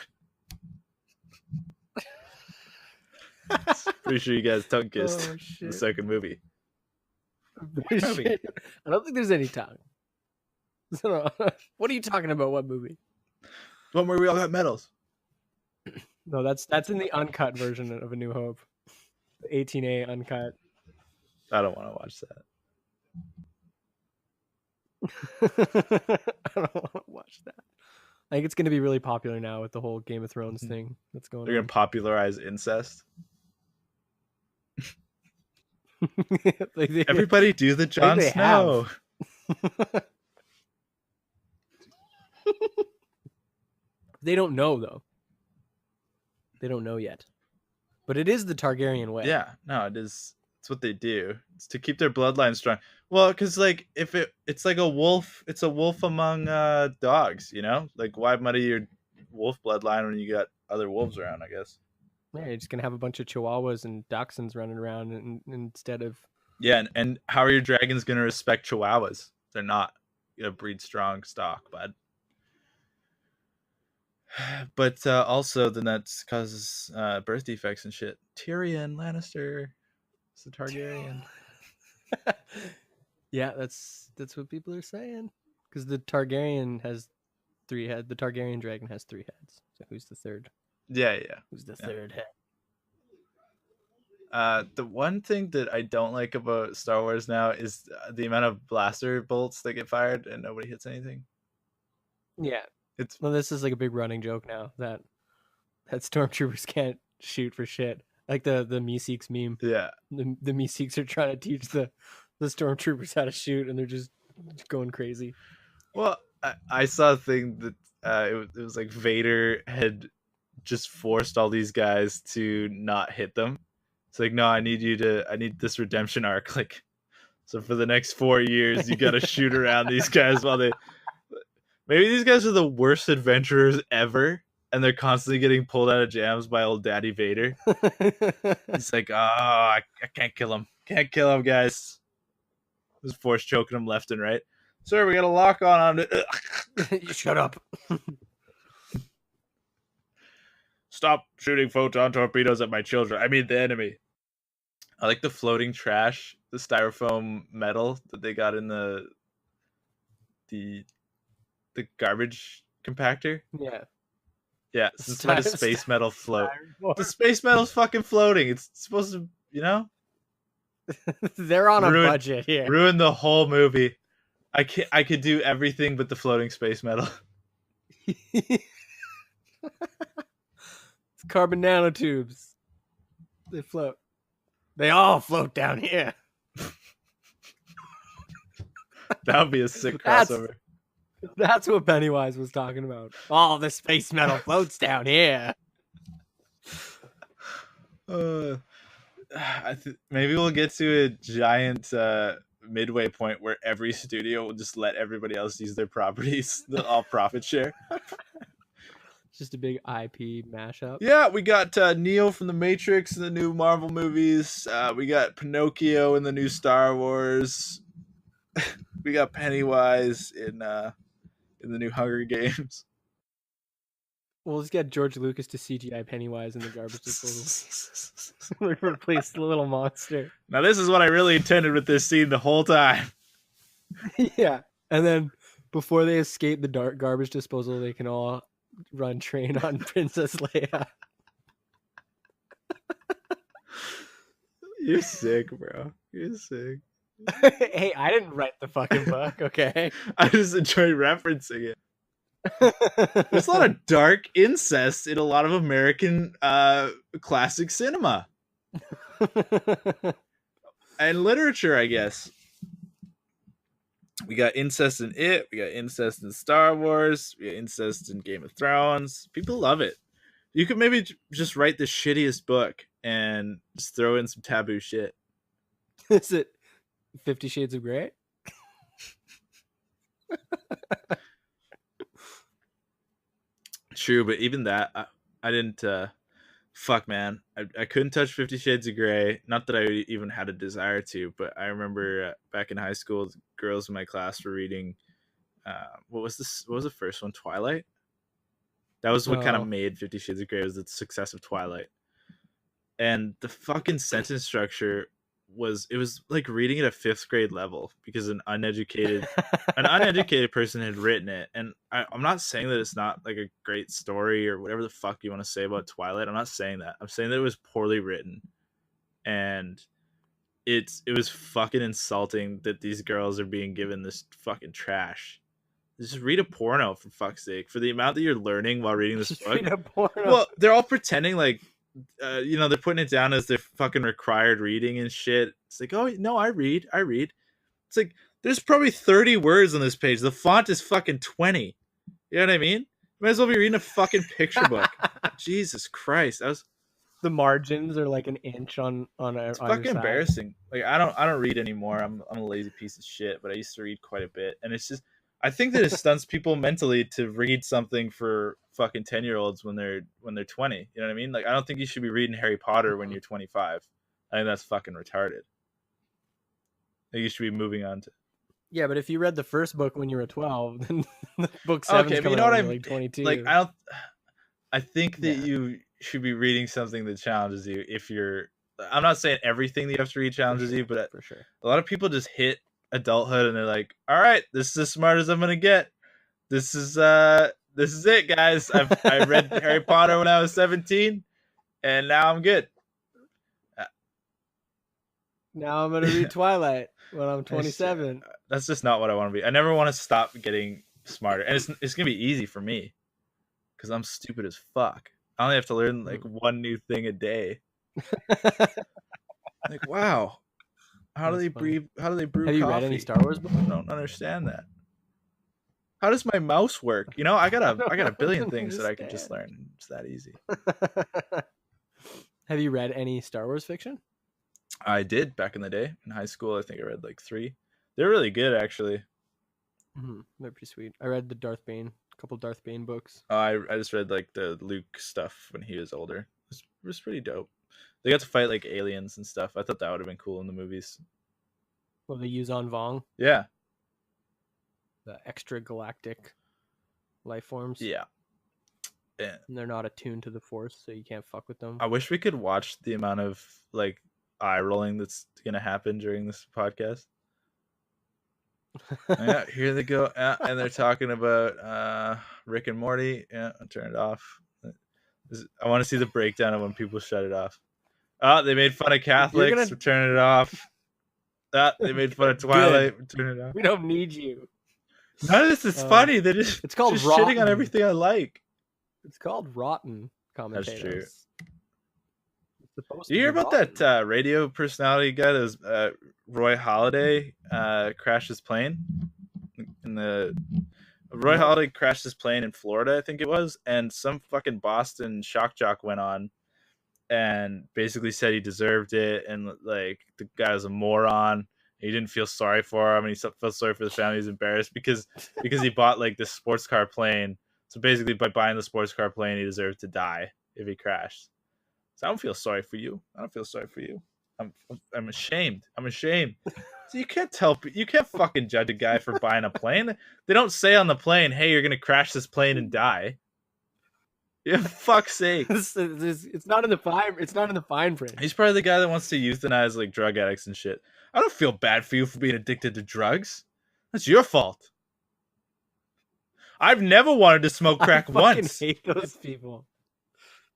[SPEAKER 1] Pretty sure you guys tongue kissed in the second movie.
[SPEAKER 2] I don't think there's any tongue. What are you talking about? What movie?
[SPEAKER 1] One where we all got medals.
[SPEAKER 2] No, that's in the uncut version of A New Hope. The 18A uncut.
[SPEAKER 1] I don't want to watch
[SPEAKER 2] that. I don't want to watch that. I think it's going to be really popular now with the whole Game of Thrones thing that's going on.
[SPEAKER 1] They're going to popularize incest. Everybody do the Jon Snow.
[SPEAKER 2] They don't know, though. They don't know yet. But it is the Targaryen way.
[SPEAKER 1] Yeah, no, it is. It's what they do. It's to keep their bloodline strong. Well, because like if it's like a wolf, it's a wolf among dogs, you know? Like why muddy your wolf bloodline when you got other wolves around, I guess.
[SPEAKER 2] Yeah, you're just gonna have a bunch of Chihuahuas and Dachshunds running around instead of.
[SPEAKER 1] Yeah, and how are your dragons gonna respect Chihuahuas? They're not. You gotta breed strong stock, bud. But also, then that causes birth defects and shit. Tyrion Lannister is the Targaryen.
[SPEAKER 2] Yeah, that's what people are saying. Because the Targaryen has 3 heads. The Targaryen dragon has 3 heads. So who's the third?
[SPEAKER 1] Yeah.
[SPEAKER 2] Who's the third head?
[SPEAKER 1] The one thing that I don't like about Star Wars now is the amount of blaster bolts that get fired and nobody hits anything.
[SPEAKER 2] Yeah. This is like a big running joke now that stormtroopers can't shoot for shit. Like the Meeseeks meme.
[SPEAKER 1] Yeah.
[SPEAKER 2] The Meeseeks are trying to teach the stormtroopers how to shoot and they're just going crazy.
[SPEAKER 1] Well, I saw a thing that it was like Vader had just forced all these guys to not hit them. It's like, no, I need this redemption arc. Like, so for the next 4 years, you got to shoot around these guys while maybe these guys are the worst adventurers ever. And they're constantly getting pulled out of jams by old Daddy Vader. He's like, oh, I can't kill him. Can't kill him, guys. Just force choking him left and right. Sir, we got a lock on it.
[SPEAKER 2] You shut up.
[SPEAKER 1] Stop shooting photon torpedoes at my children. I mean the enemy. I like the floating trash, the styrofoam metal that they got in the the garbage compactor.
[SPEAKER 2] Yeah.
[SPEAKER 1] Yeah, so just let a space metal float.
[SPEAKER 2] Styrofoam.
[SPEAKER 1] The space metal's fucking floating. It's supposed to,
[SPEAKER 2] They're on a budget here.
[SPEAKER 1] Ruin the whole movie. I could do everything but the floating space metal.
[SPEAKER 2] It's carbon nanotubes. They float. They all float down here.
[SPEAKER 1] That would be a sick crossover.
[SPEAKER 2] That's what Pennywise was talking about. All the space metal floats down here.
[SPEAKER 1] Maybe we'll get to a giant midway point where every studio will just let everybody else use their properties. They'll all profit share.
[SPEAKER 2] Just a big IP mashup.
[SPEAKER 1] Yeah, we got Neo from the Matrix in the new Marvel movies. We got Pinocchio in the new Star Wars. We got Pennywise in the new Hunger Games.
[SPEAKER 2] We'll just get George Lucas to CGI Pennywise in the garbage disposal. Replace the little monster.
[SPEAKER 1] Now this is what I really intended with this scene the whole time.
[SPEAKER 2] Yeah, and then before they escape the dark garbage disposal, they can all run train on Princess Leia.
[SPEAKER 1] You're sick, bro. You're sick.
[SPEAKER 2] Hey, I didn't write the fucking book, okay?
[SPEAKER 1] I just enjoy referencing it. There's a lot of dark incest in a lot of American classic cinema and literature, I guess. We got incest in It. We got incest in Star Wars. We got incest in Game of Thrones. People love it. You could maybe just write the shittiest book and just throw in some taboo shit.
[SPEAKER 2] Is it 50 Shades of Grey?
[SPEAKER 1] True, but even that, I didn't. Fuck, man, I couldn't touch 50 Shades of Grey. Not that I even had a desire to, but I remember back in high school, the girls in my class were reading. What was this? What was the first one? Twilight. That was what kind of made 50 Shades of Grey. Was the success of Twilight, and the fucking sentence structure was like reading at a 5th grade level because an uneducated person had written it. And I'm not saying that it's not like a great story or whatever the fuck you want to say about Twilight. I'm not saying that. I'm saying that it was poorly written, and it was fucking insulting that these girls are being given this fucking trash. Just read a porno, for fuck's sake. For the amount that you're learning while reading this book.
[SPEAKER 2] Read a porno.
[SPEAKER 1] Well, they're all pretending like they're putting it down as their fucking required reading and shit. It's like, oh no, I read. It's like, there's probably 30 words on this page. The font is fucking 20. You know what I mean? You might as well be reading a fucking picture book. Jesus Christ,
[SPEAKER 2] the margins are like an inch on
[SPEAKER 1] it's fucking embarrassing. Like I don't read anymore. I'm a lazy piece of shit, but I used to read quite a bit, and it's just, I think that it stunts people mentally to read something for fucking 10-year-olds when they're 20. You know what I mean? Like, I don't think you should be reading Harry Potter when you're 25. I think that's fucking retarded. I think you should be moving on to.
[SPEAKER 2] Yeah, but if you read the first book when you were 12, then book 7
[SPEAKER 1] okay, but you know what I mean?
[SPEAKER 2] Like 22.
[SPEAKER 1] Like, I think that you should be reading something that challenges you. If you're, I'm not saying everything that you have to read challenges you, but
[SPEAKER 2] for sure,
[SPEAKER 1] a lot of people just hit adulthood and they're like, all right, this is as smart as I'm gonna get. This is it, guys. I read Harry Potter when I was 17, and now I'm good.
[SPEAKER 2] Now I'm gonna read Twilight when I'm 27.
[SPEAKER 1] That's just not what I want to be. I never want to stop getting smarter, and it's gonna be easy for me because I'm stupid as fuck. I only have to learn like one new thing a day. Like, wow. How do they brew
[SPEAKER 2] Have
[SPEAKER 1] coffee?
[SPEAKER 2] you read any Star Wars books?
[SPEAKER 1] I don't understand that. How does my mouse work? You know, I got a billion things that I could just learn. It's that easy.
[SPEAKER 2] Have you read any Star Wars fiction?
[SPEAKER 1] I did back in the day in high school. I think I read like 3. They're really good, actually.
[SPEAKER 2] Mm-hmm. They're pretty sweet. I read a couple Darth Bane books.
[SPEAKER 1] I just read like the Luke stuff when he was older. It was pretty dope. They got to fight like aliens and stuff. I thought that would have been cool in the movies.
[SPEAKER 2] Well, they use on Vong.
[SPEAKER 1] Yeah.
[SPEAKER 2] The extra galactic life forms.
[SPEAKER 1] Yeah.
[SPEAKER 2] And they're not attuned to the Force, so you can't fuck with them.
[SPEAKER 1] I wish we could watch the amount of like eye rolling that's gonna happen during this podcast. Yeah, here they go. Yeah, and they're talking about Rick and Morty. Yeah, I'll turn it off. I want to see the breakdown of when people shut it off. Oh, they made fun of
[SPEAKER 2] You're
[SPEAKER 1] Catholics.
[SPEAKER 2] gonna
[SPEAKER 1] We're turning it off. They made fun of
[SPEAKER 2] good.
[SPEAKER 1] Twilight. We're turning it off.
[SPEAKER 2] We don't need you.
[SPEAKER 1] None of this is funny. They're just
[SPEAKER 2] It's called
[SPEAKER 1] shitting on
[SPEAKER 2] rotten.
[SPEAKER 1] everything I like.
[SPEAKER 2] It's called rotten.
[SPEAKER 1] That's true.
[SPEAKER 2] Commentators. It's supposed
[SPEAKER 1] Did you
[SPEAKER 2] to
[SPEAKER 1] hear
[SPEAKER 2] be
[SPEAKER 1] about
[SPEAKER 2] rotten.
[SPEAKER 1] that radio personality guy that was Roy Halladay crashed his plane in the Roy
[SPEAKER 2] No.
[SPEAKER 1] Halladay crashed his plane in Florida, I think it was, and some fucking Boston shock jock went on and basically said he deserved it, and like the guy was a moron. He didn't feel sorry for him, and he felt sorry for the family. He's embarrassed because he bought like this sports car plane. So basically, by buying the sports car plane, he deserved to die if he crashed. So I don't feel sorry for you. I don't feel sorry for you. I'm ashamed. I'm ashamed. So you can't fucking judge a guy for buying a plane. They don't say on the plane, "Hey, you're gonna crash this plane and die." Yeah, fuck's sake.
[SPEAKER 2] It's not in the fine. It's not in the fine print.
[SPEAKER 1] He's probably the guy that wants to euthanize like drug addicts and shit. I don't feel bad for you for being addicted to drugs. That's your fault. I've never wanted to smoke crack
[SPEAKER 2] I
[SPEAKER 1] once.
[SPEAKER 2] hate those people.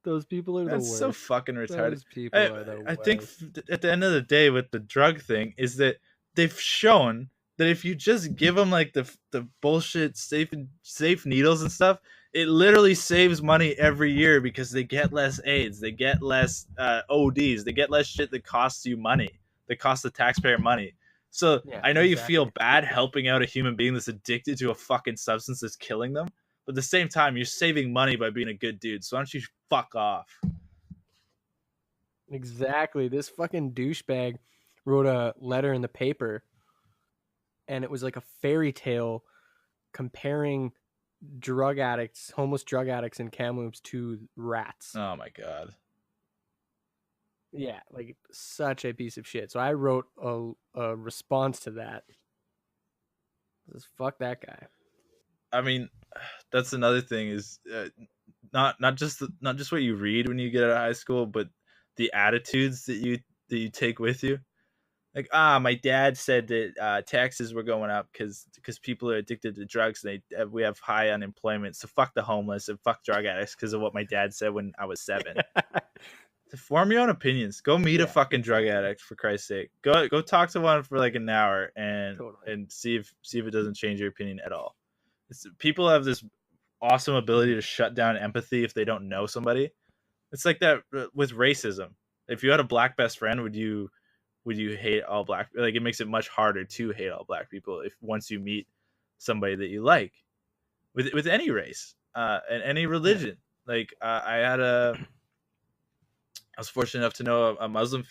[SPEAKER 2] Those people are the
[SPEAKER 1] That's
[SPEAKER 2] worst.
[SPEAKER 1] so fucking retarded.
[SPEAKER 2] Those people are the worst.
[SPEAKER 1] I think at the end of the day, with the drug thing, is that they've shown that if you just give them like the bullshit safe needles and stuff, it literally saves money every year because they get less AIDS, they get less ODs, they get less shit that costs you money, that costs the taxpayer money. So
[SPEAKER 2] Yeah,
[SPEAKER 1] I know you
[SPEAKER 2] exactly.
[SPEAKER 1] feel bad helping out a human being that's addicted to a fucking substance that's killing them, but at the same time, you're saving money by being a good dude. So why don't you fuck off?
[SPEAKER 2] Exactly. This fucking douchebag wrote a letter in the paper, and it was like a fairy tale comparing homeless drug addicts in Kamloops to rats.
[SPEAKER 1] Oh my god.
[SPEAKER 2] Yeah, like such a piece of shit. So I wrote a response to that. Just fuck that guy.
[SPEAKER 1] I mean, that's another thing is not just what you read when you get out of high school, but the attitudes that you take with you. Like, my dad said that taxes were going up because people are addicted to drugs. And we have high unemployment. So fuck the homeless and fuck drug addicts because of what my dad said when I was 7. To form your own opinions. Go meet a fucking drug addict, for Christ's sake. Go talk to one for like an hour and see if it doesn't change your opinion at all. People have this awesome ability to shut down empathy if they don't know somebody. It's like that with racism. If you had a black best friend, would you hate all black? Like, it makes it much harder to hate all black people if once you meet somebody that you like with any race and any religion. Yeah. Like I was fortunate enough to know a Muslim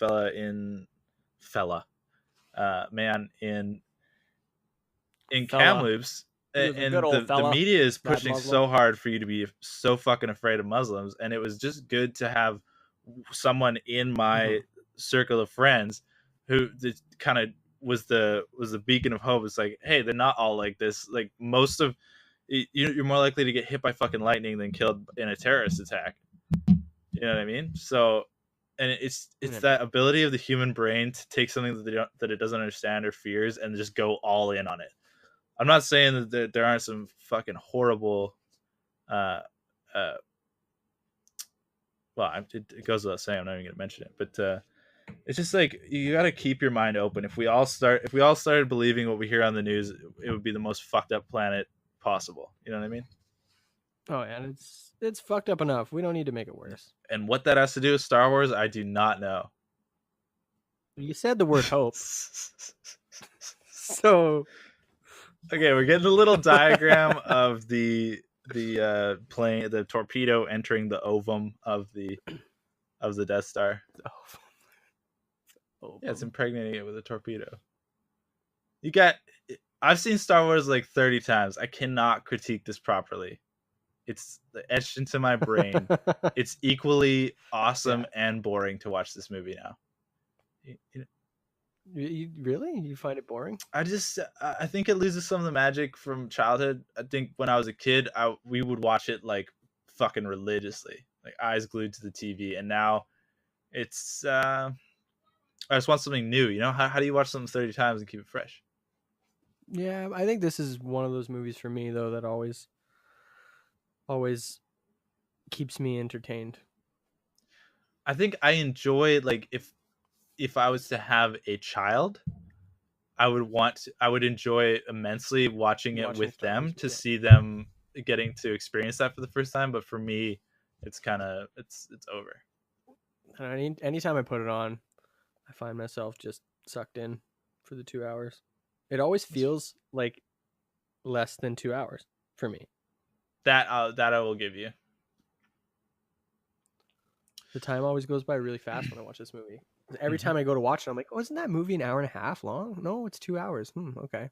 [SPEAKER 1] man in Kamloops, and the media is pushing so hard for you to be so fucking afraid of Muslims, and it was just good to have someone in my circle of friends who kind of was the beacon of hope. It's like, hey, they're not all like this. Like, most of you're more likely to get hit by fucking lightning than killed in a terrorist attack. You know what I mean? So, and it's that ability of the human brain to take something that it doesn't understand or fears and just go all in on it. I'm not saying that there aren't some fucking horrible well, it goes without saying, I'm not even gonna mention it, but it's just like, you got to keep your mind open. If we all started believing what we hear on the news, it would be the most fucked up planet possible. You know what I mean?
[SPEAKER 2] Oh, and it's fucked up enough. We don't need to make it worse.
[SPEAKER 1] And what that has to do with Star Wars, I do not know.
[SPEAKER 2] You said the word hope. So
[SPEAKER 1] okay, we're getting a little diagram of the plane, the torpedo entering the ovum of the Death Star. Yeah, it's impregnating it with a torpedo. I've seen Star Wars like 30 times. I cannot critique this properly. It's etched into my brain. It's equally awesome and boring to watch this movie now.
[SPEAKER 2] You really? You find it boring?
[SPEAKER 1] I think it loses some of the magic from childhood. I think when I was a kid, we would watch it like fucking religiously, like eyes glued to the TV. And now it's I just want something new. You know, how do you watch something 30 times and keep it fresh?
[SPEAKER 2] Yeah, I think this is one of those movies for me though that always keeps me entertained.
[SPEAKER 1] I think I enjoy, like, if I was to have a child, I would enjoy immensely watching it
[SPEAKER 2] Watching
[SPEAKER 1] with
[SPEAKER 2] Star Wars,
[SPEAKER 1] them, to
[SPEAKER 2] yeah.
[SPEAKER 1] see them getting to experience that for the first time. But for me, it's kind of it's over.
[SPEAKER 2] Anytime I put it on, I find myself just sucked in for the 2 hours. It always feels like less than 2 hours for me.
[SPEAKER 1] That I will give you.
[SPEAKER 2] The time always goes by really fast when I watch this movie. Every time I go to watch it, I'm like, oh, isn't that movie an hour and a half long? No, it's 2 hours. Okay.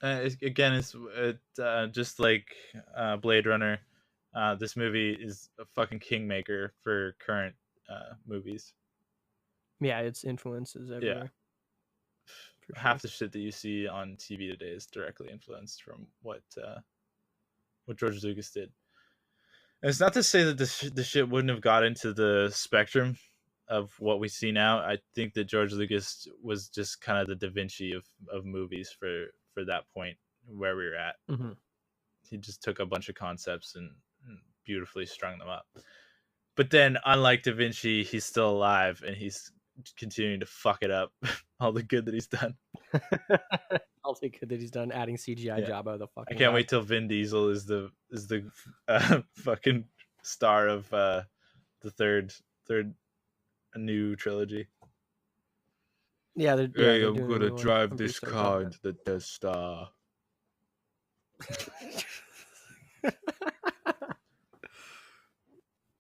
[SPEAKER 1] Again, it's just like Blade Runner. This movie is a fucking kingmaker for current movies.
[SPEAKER 2] Yeah, its influences everywhere.
[SPEAKER 1] Yeah, half the shit that you see on TV today is directly influenced from what George Lucas did. And it's not to say that the shit wouldn't have got into the spectrum of what we see now. I think that George Lucas was just kind of the Da Vinci of movies for that point where we were at.
[SPEAKER 2] Mm-hmm.
[SPEAKER 1] He just took a bunch of concepts and beautifully strung them up. But then, unlike Da Vinci, he's still alive and he's continuing to fuck it up. All the good that he's done.
[SPEAKER 2] I'll take it that he's done adding CGI job out of the fucking.
[SPEAKER 1] I can't wait till Vin Diesel is the fucking star of the third new trilogy.
[SPEAKER 2] Yeah,
[SPEAKER 1] hey, I'm gonna drive this car into the Death Star.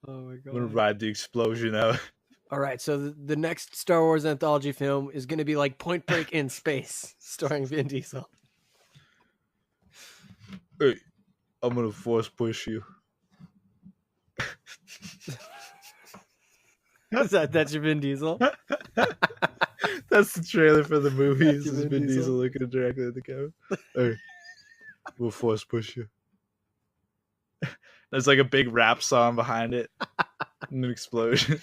[SPEAKER 2] Oh my god!
[SPEAKER 1] I'm gonna ride the explosion out.
[SPEAKER 2] All right, so the next Star Wars anthology film is going to be like Point Break in space, starring Vin Diesel.
[SPEAKER 1] Hey, I'm gonna force push you.
[SPEAKER 2] That's your Vin Diesel?
[SPEAKER 1] That's the trailer for the movie. It's Vin Diesel looking directly at the camera. Hey, we'll force push you. There's like a big rap song behind it. And an explosion.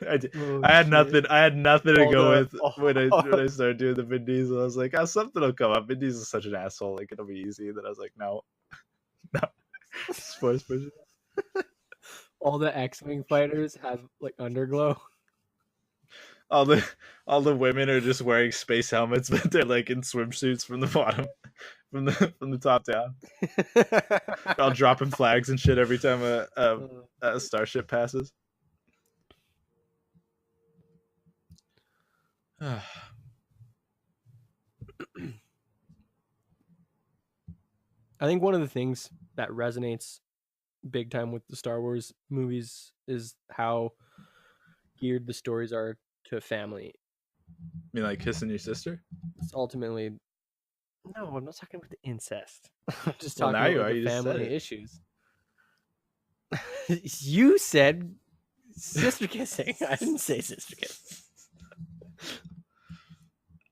[SPEAKER 1] I had nothing to go with when I started doing the Vin Diesel. I was like, something will come up. Vin Diesel's such an asshole, like it'll be easy. And then I was like, no. Force push it.
[SPEAKER 2] All the X-Wing fighters have like underglow.
[SPEAKER 1] All the women are just wearing space helmets, but they're like in swimsuits from the bottom, from the top down. They're all dropping flags and shit every time a starship passes.
[SPEAKER 2] I think one of the things that resonates big time with the Star Wars movies is how geared the stories are to family.
[SPEAKER 1] You mean like kissing your sister?
[SPEAKER 2] It's ultimately... No, I'm not talking about the incest. I'm just talking about the family issues. You said sister kissing. I didn't say sister kissing.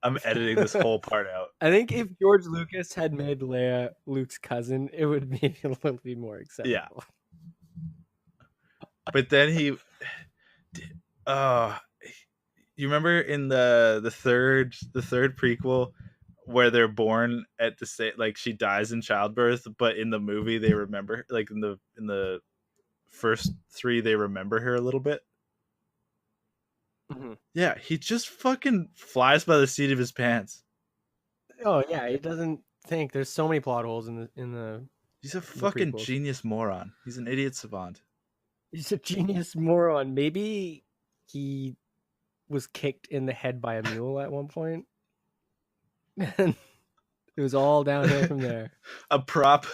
[SPEAKER 1] I'm editing this whole part out.
[SPEAKER 2] I think if George Lucas had made Leia Luke's cousin, it would be a little bit more acceptable.
[SPEAKER 1] Yeah. But then you remember in the third prequel where they're born at the same, like she dies in childbirth, but in the movie they remember, like in the first three they remember her a little bit.
[SPEAKER 2] Mm-hmm.
[SPEAKER 1] Yeah, he just fucking flies by the seat of his pants.
[SPEAKER 2] Oh yeah, he doesn't think. There's so many plot holes in the.
[SPEAKER 1] He's a fucking genius moron. He's an idiot savant. He's
[SPEAKER 2] a genius moron. Maybe he was kicked in the head by a mule at one point. And it was all downhill from there.
[SPEAKER 1] A prop.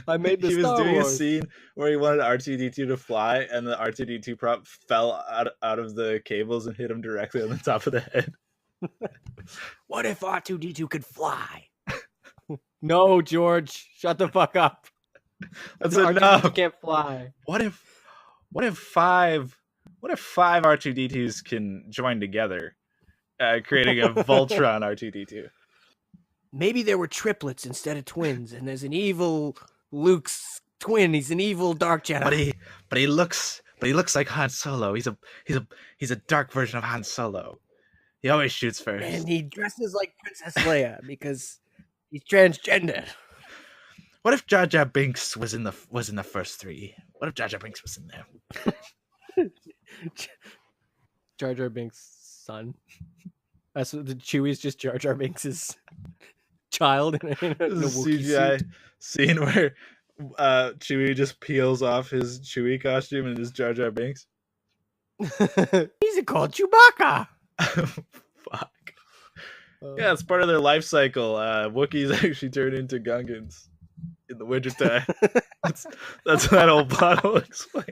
[SPEAKER 2] I made the
[SPEAKER 1] He
[SPEAKER 2] Star
[SPEAKER 1] was doing
[SPEAKER 2] Wars.
[SPEAKER 1] a scene where he wanted R2-D2 to fly, and the R2-D2 prop fell out of the cables and hit him directly on the top of the head.
[SPEAKER 2] What if R2-D2 could fly? No, George, shut the fuck up.
[SPEAKER 1] I said no.
[SPEAKER 2] Can't fly.
[SPEAKER 1] What if five R2-D2s can join together, creating a Voltron R2-D2?
[SPEAKER 2] Maybe there were triplets instead of twins, and there's an evil Luke's twin. He's an evil dark Jedi.
[SPEAKER 1] But he looks like Han Solo. He's a dark version of Han Solo. He always shoots first.
[SPEAKER 2] And he dresses like Princess Leia because he's transgender.
[SPEAKER 1] What if Jar Jar Binks was in the first 3? What if Jar Jar Binks was in there?
[SPEAKER 2] Jar Jar Binks' son. That's what the Chewie's just Jar Jar Binks' child in a Wookiee
[SPEAKER 1] CGI
[SPEAKER 2] suit.
[SPEAKER 1] scene where Chewie just peels off his Chewie costume and is Jar Jar Binks.
[SPEAKER 2] He's called Chewbacca.
[SPEAKER 1] Fuck. Yeah, it's part of their life cycle. Wookiees actually turn into Gungans in the wintertime. that's that old plot will explain.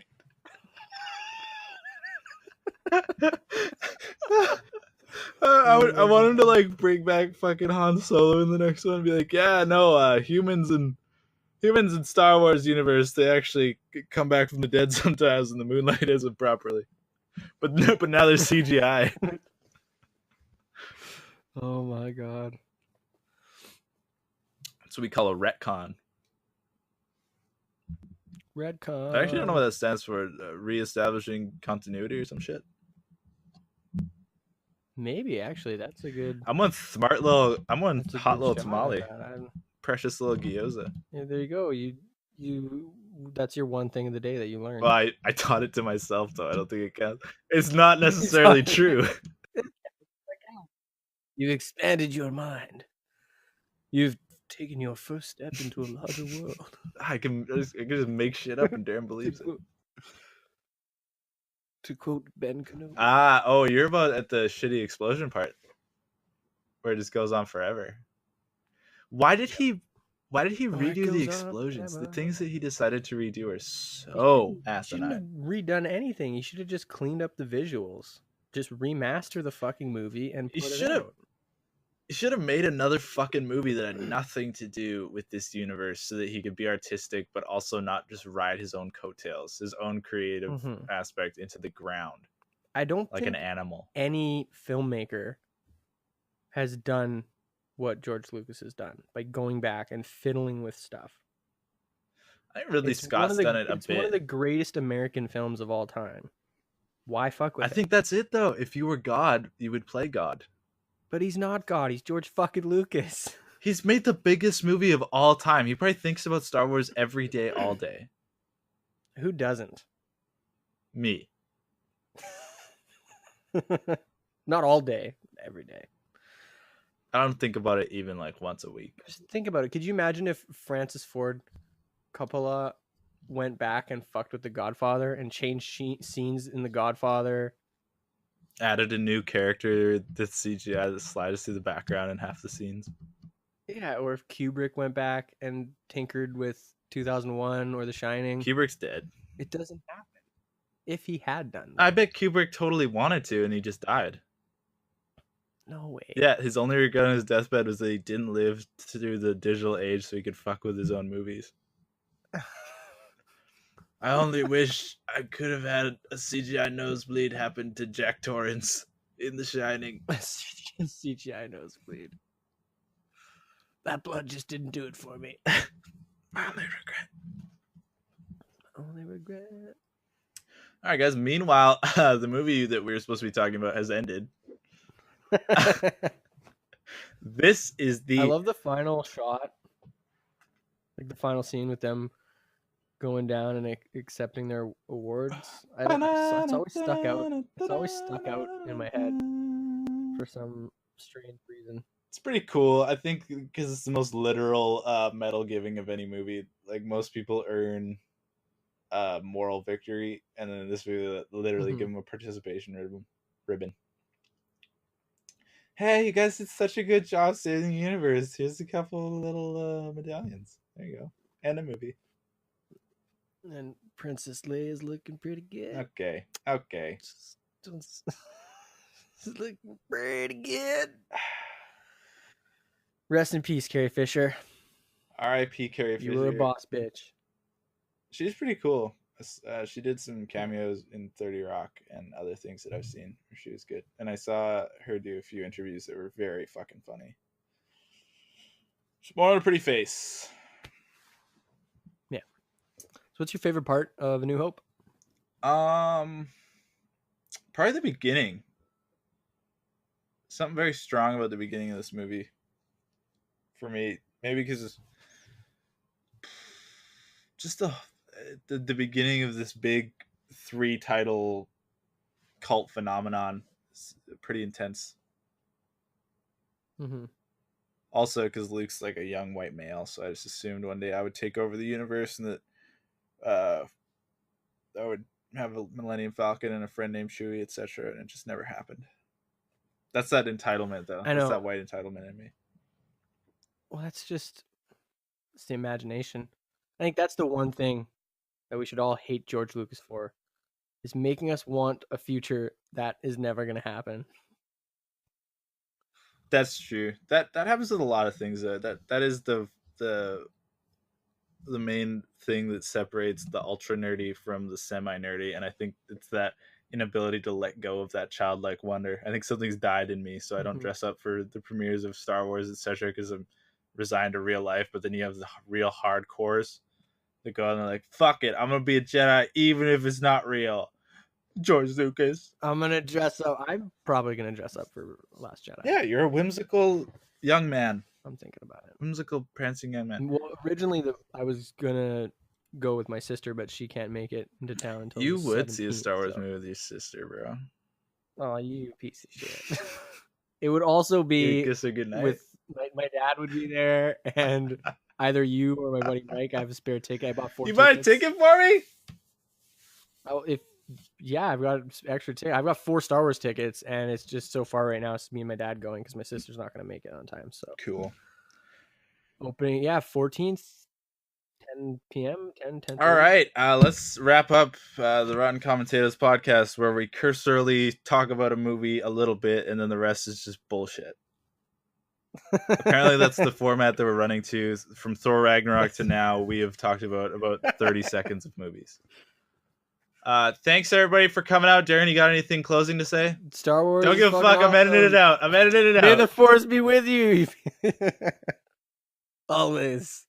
[SPEAKER 1] I want him to like bring back fucking Han Solo in the next one and be like, yeah, no, humans in Star Wars universe, they actually come back from the dead sometimes, and the moonlight isn't properly. But now there's CGI.
[SPEAKER 2] Oh my god.
[SPEAKER 1] That's what we call a retcon.
[SPEAKER 2] Redcon.
[SPEAKER 1] I actually don't know what that stands for. Reestablishing continuity or some shit.
[SPEAKER 2] Maybe actually, that's a good.
[SPEAKER 1] I'm one hot little tamale. Precious little gyoza.
[SPEAKER 2] Yeah, there you go. You. That's your one thing of the day that you learned.
[SPEAKER 1] Well, I taught it to myself though. I don't think it counts. It's not necessarily true.
[SPEAKER 2] You've expanded your mind. You've taken your first step into a larger world.
[SPEAKER 1] I can just make shit up and Darren believes it.
[SPEAKER 2] To quote Ben Kenobi.
[SPEAKER 1] Oh, you're about at the shitty explosion part where it just goes on forever. Why did he redo the explosions? The things that he decided to redo are so asinine.
[SPEAKER 2] He shouldn't have redone anything. He should have just cleaned up the visuals. Just remaster the fucking movie and put it out.
[SPEAKER 1] He should have made another fucking movie that had nothing to do with this universe so that he could be artistic but also not just ride his own coattails, his own creative aspect into the ground.
[SPEAKER 2] I don't
[SPEAKER 1] like
[SPEAKER 2] think
[SPEAKER 1] an animal.
[SPEAKER 2] Any filmmaker has done what George Lucas has done by going back and fiddling with stuff.
[SPEAKER 1] I think Ridley Scott's done it a bit.
[SPEAKER 2] It's one of the greatest American films of all time. Why fuck with it?
[SPEAKER 1] I think that's it though. If you were God, you would play God.
[SPEAKER 2] But he's not God. He's George fucking Lucas.
[SPEAKER 1] He's made the biggest movie of all time. He probably thinks about Star Wars every day, all day.
[SPEAKER 2] Who doesn't?
[SPEAKER 1] Me.
[SPEAKER 2] Not all day, every day.
[SPEAKER 1] I don't think about it even like once a week.
[SPEAKER 2] Just think about it. Could you imagine if Francis Ford Coppola went back and fucked with The Godfather and changed scenes in The Godfather?
[SPEAKER 1] Added a new character that's CGI that slides through the background in half the scenes.
[SPEAKER 2] Yeah, or if Kubrick went back and tinkered with 2001 or The Shining.
[SPEAKER 1] Kubrick's dead.
[SPEAKER 2] It doesn't happen. If he had done
[SPEAKER 1] that. I bet Kubrick totally wanted to and he just died.
[SPEAKER 2] No way.
[SPEAKER 1] Yeah, his only regret on his deathbed was that he didn't live through the digital age so he could fuck with his own movies. I only wish I could have had a CGI nosebleed happen to Jack Torrance in The Shining.
[SPEAKER 2] CGI nosebleed. That blood just didn't do it for me.
[SPEAKER 1] My only regret.
[SPEAKER 2] Only regret.
[SPEAKER 1] All right, guys. Meanwhile, the movie that we were supposed to be talking about has ended. This is the...
[SPEAKER 2] I love the final shot. Like the final scene with them going down and accepting their awards. It's always stuck out. It's always stuck out in my head for some strange reason.
[SPEAKER 1] It's pretty cool. I think because it's the most literal medal giving of any movie. Like most people earn moral victory, and then in this movie, literally give them a participation ribbon. Hey, you guys did such a good job saving the universe. Here's a couple little medallions. There you go. And a movie.
[SPEAKER 2] And Princess Leia is looking pretty good.
[SPEAKER 1] Okay.
[SPEAKER 2] She's looking pretty good. Rest in peace, Carrie Fisher.
[SPEAKER 1] R.I.P. Carrie Fisher.
[SPEAKER 2] You were a boss bitch.
[SPEAKER 1] She's pretty cool. She did some cameos in 30 Rock and other things that I've seen. She was good. And I saw her do a few interviews that were very fucking funny. She's more on a pretty face.
[SPEAKER 2] Yeah. So what's your favorite part of A New Hope?
[SPEAKER 1] Probably the beginning. something very strong about the beginning of this movie for me. Maybe because it's just the beginning of this big 3-title cult phenomenon is pretty intense.
[SPEAKER 2] Mm-hmm.
[SPEAKER 1] Also, because Luke's like a young white male, so I just assumed one day I would take over the universe and that I would have a Millennium Falcon and a friend named Chewie, etc. And it just never happened. That's that entitlement, though.
[SPEAKER 2] I
[SPEAKER 1] That's
[SPEAKER 2] know.
[SPEAKER 1] that white entitlement in me.
[SPEAKER 2] Well, it's the imagination. I think that's the one thing that we should all hate George Lucas for, is making us want a future that is never going to happen.
[SPEAKER 1] That's true. That happens with a lot of things, though. That is the main thing that separates the ultra nerdy from the semi nerdy, and I think it's that inability to let go of that childlike wonder. I think something's died in me, so I don't dress up for the premieres of Star Wars, etc., because I'm resigned to real life. But then you have the real hardcores that go out and they're like, "Fuck it, I'm gonna be a Jedi even if it's not real." George Lucas.
[SPEAKER 2] I'm gonna dress up. I'm probably gonna dress up for Last Jedi.
[SPEAKER 1] Yeah, you're a whimsical young man.
[SPEAKER 2] I'm thinking about it.
[SPEAKER 1] Whimsical prancing young man.
[SPEAKER 2] Well, originally I was gonna go with my sister, but she can't make it into town until
[SPEAKER 1] You
[SPEAKER 2] the
[SPEAKER 1] would see a
[SPEAKER 2] 17th,
[SPEAKER 1] Star Wars
[SPEAKER 2] so.
[SPEAKER 1] movie with your sister, bro.
[SPEAKER 2] Oh, you piece of shit. It would also be
[SPEAKER 1] Kiss her goodnight.
[SPEAKER 2] with my dad would be there, and either you or my buddy Mike. I have a spare ticket. I bought 4
[SPEAKER 1] You
[SPEAKER 2] tickets.
[SPEAKER 1] buy a ticket for me?
[SPEAKER 2] Oh, I've got extra ticket. I've got 4 Star Wars tickets, and it's just so far right now. It's me and my dad going because my sister's not going to make it on time. So
[SPEAKER 1] Cool.
[SPEAKER 2] Opening, 14th, 10 p.m. 10.
[SPEAKER 1] All right, let's wrap up the Rotten Commentatoes podcast, where we cursorily talk about a movie a little bit, and then the rest is just bullshit. Apparently, that's the format that we're running to. From Thor Ragnarok to now, we have talked about 30 seconds of movies. Thanks everybody for coming out. Darren, you got anything closing to say?
[SPEAKER 2] Star Wars.
[SPEAKER 1] Don't give a fuck. I'm editing it out.
[SPEAKER 2] May the Force be with you. Always.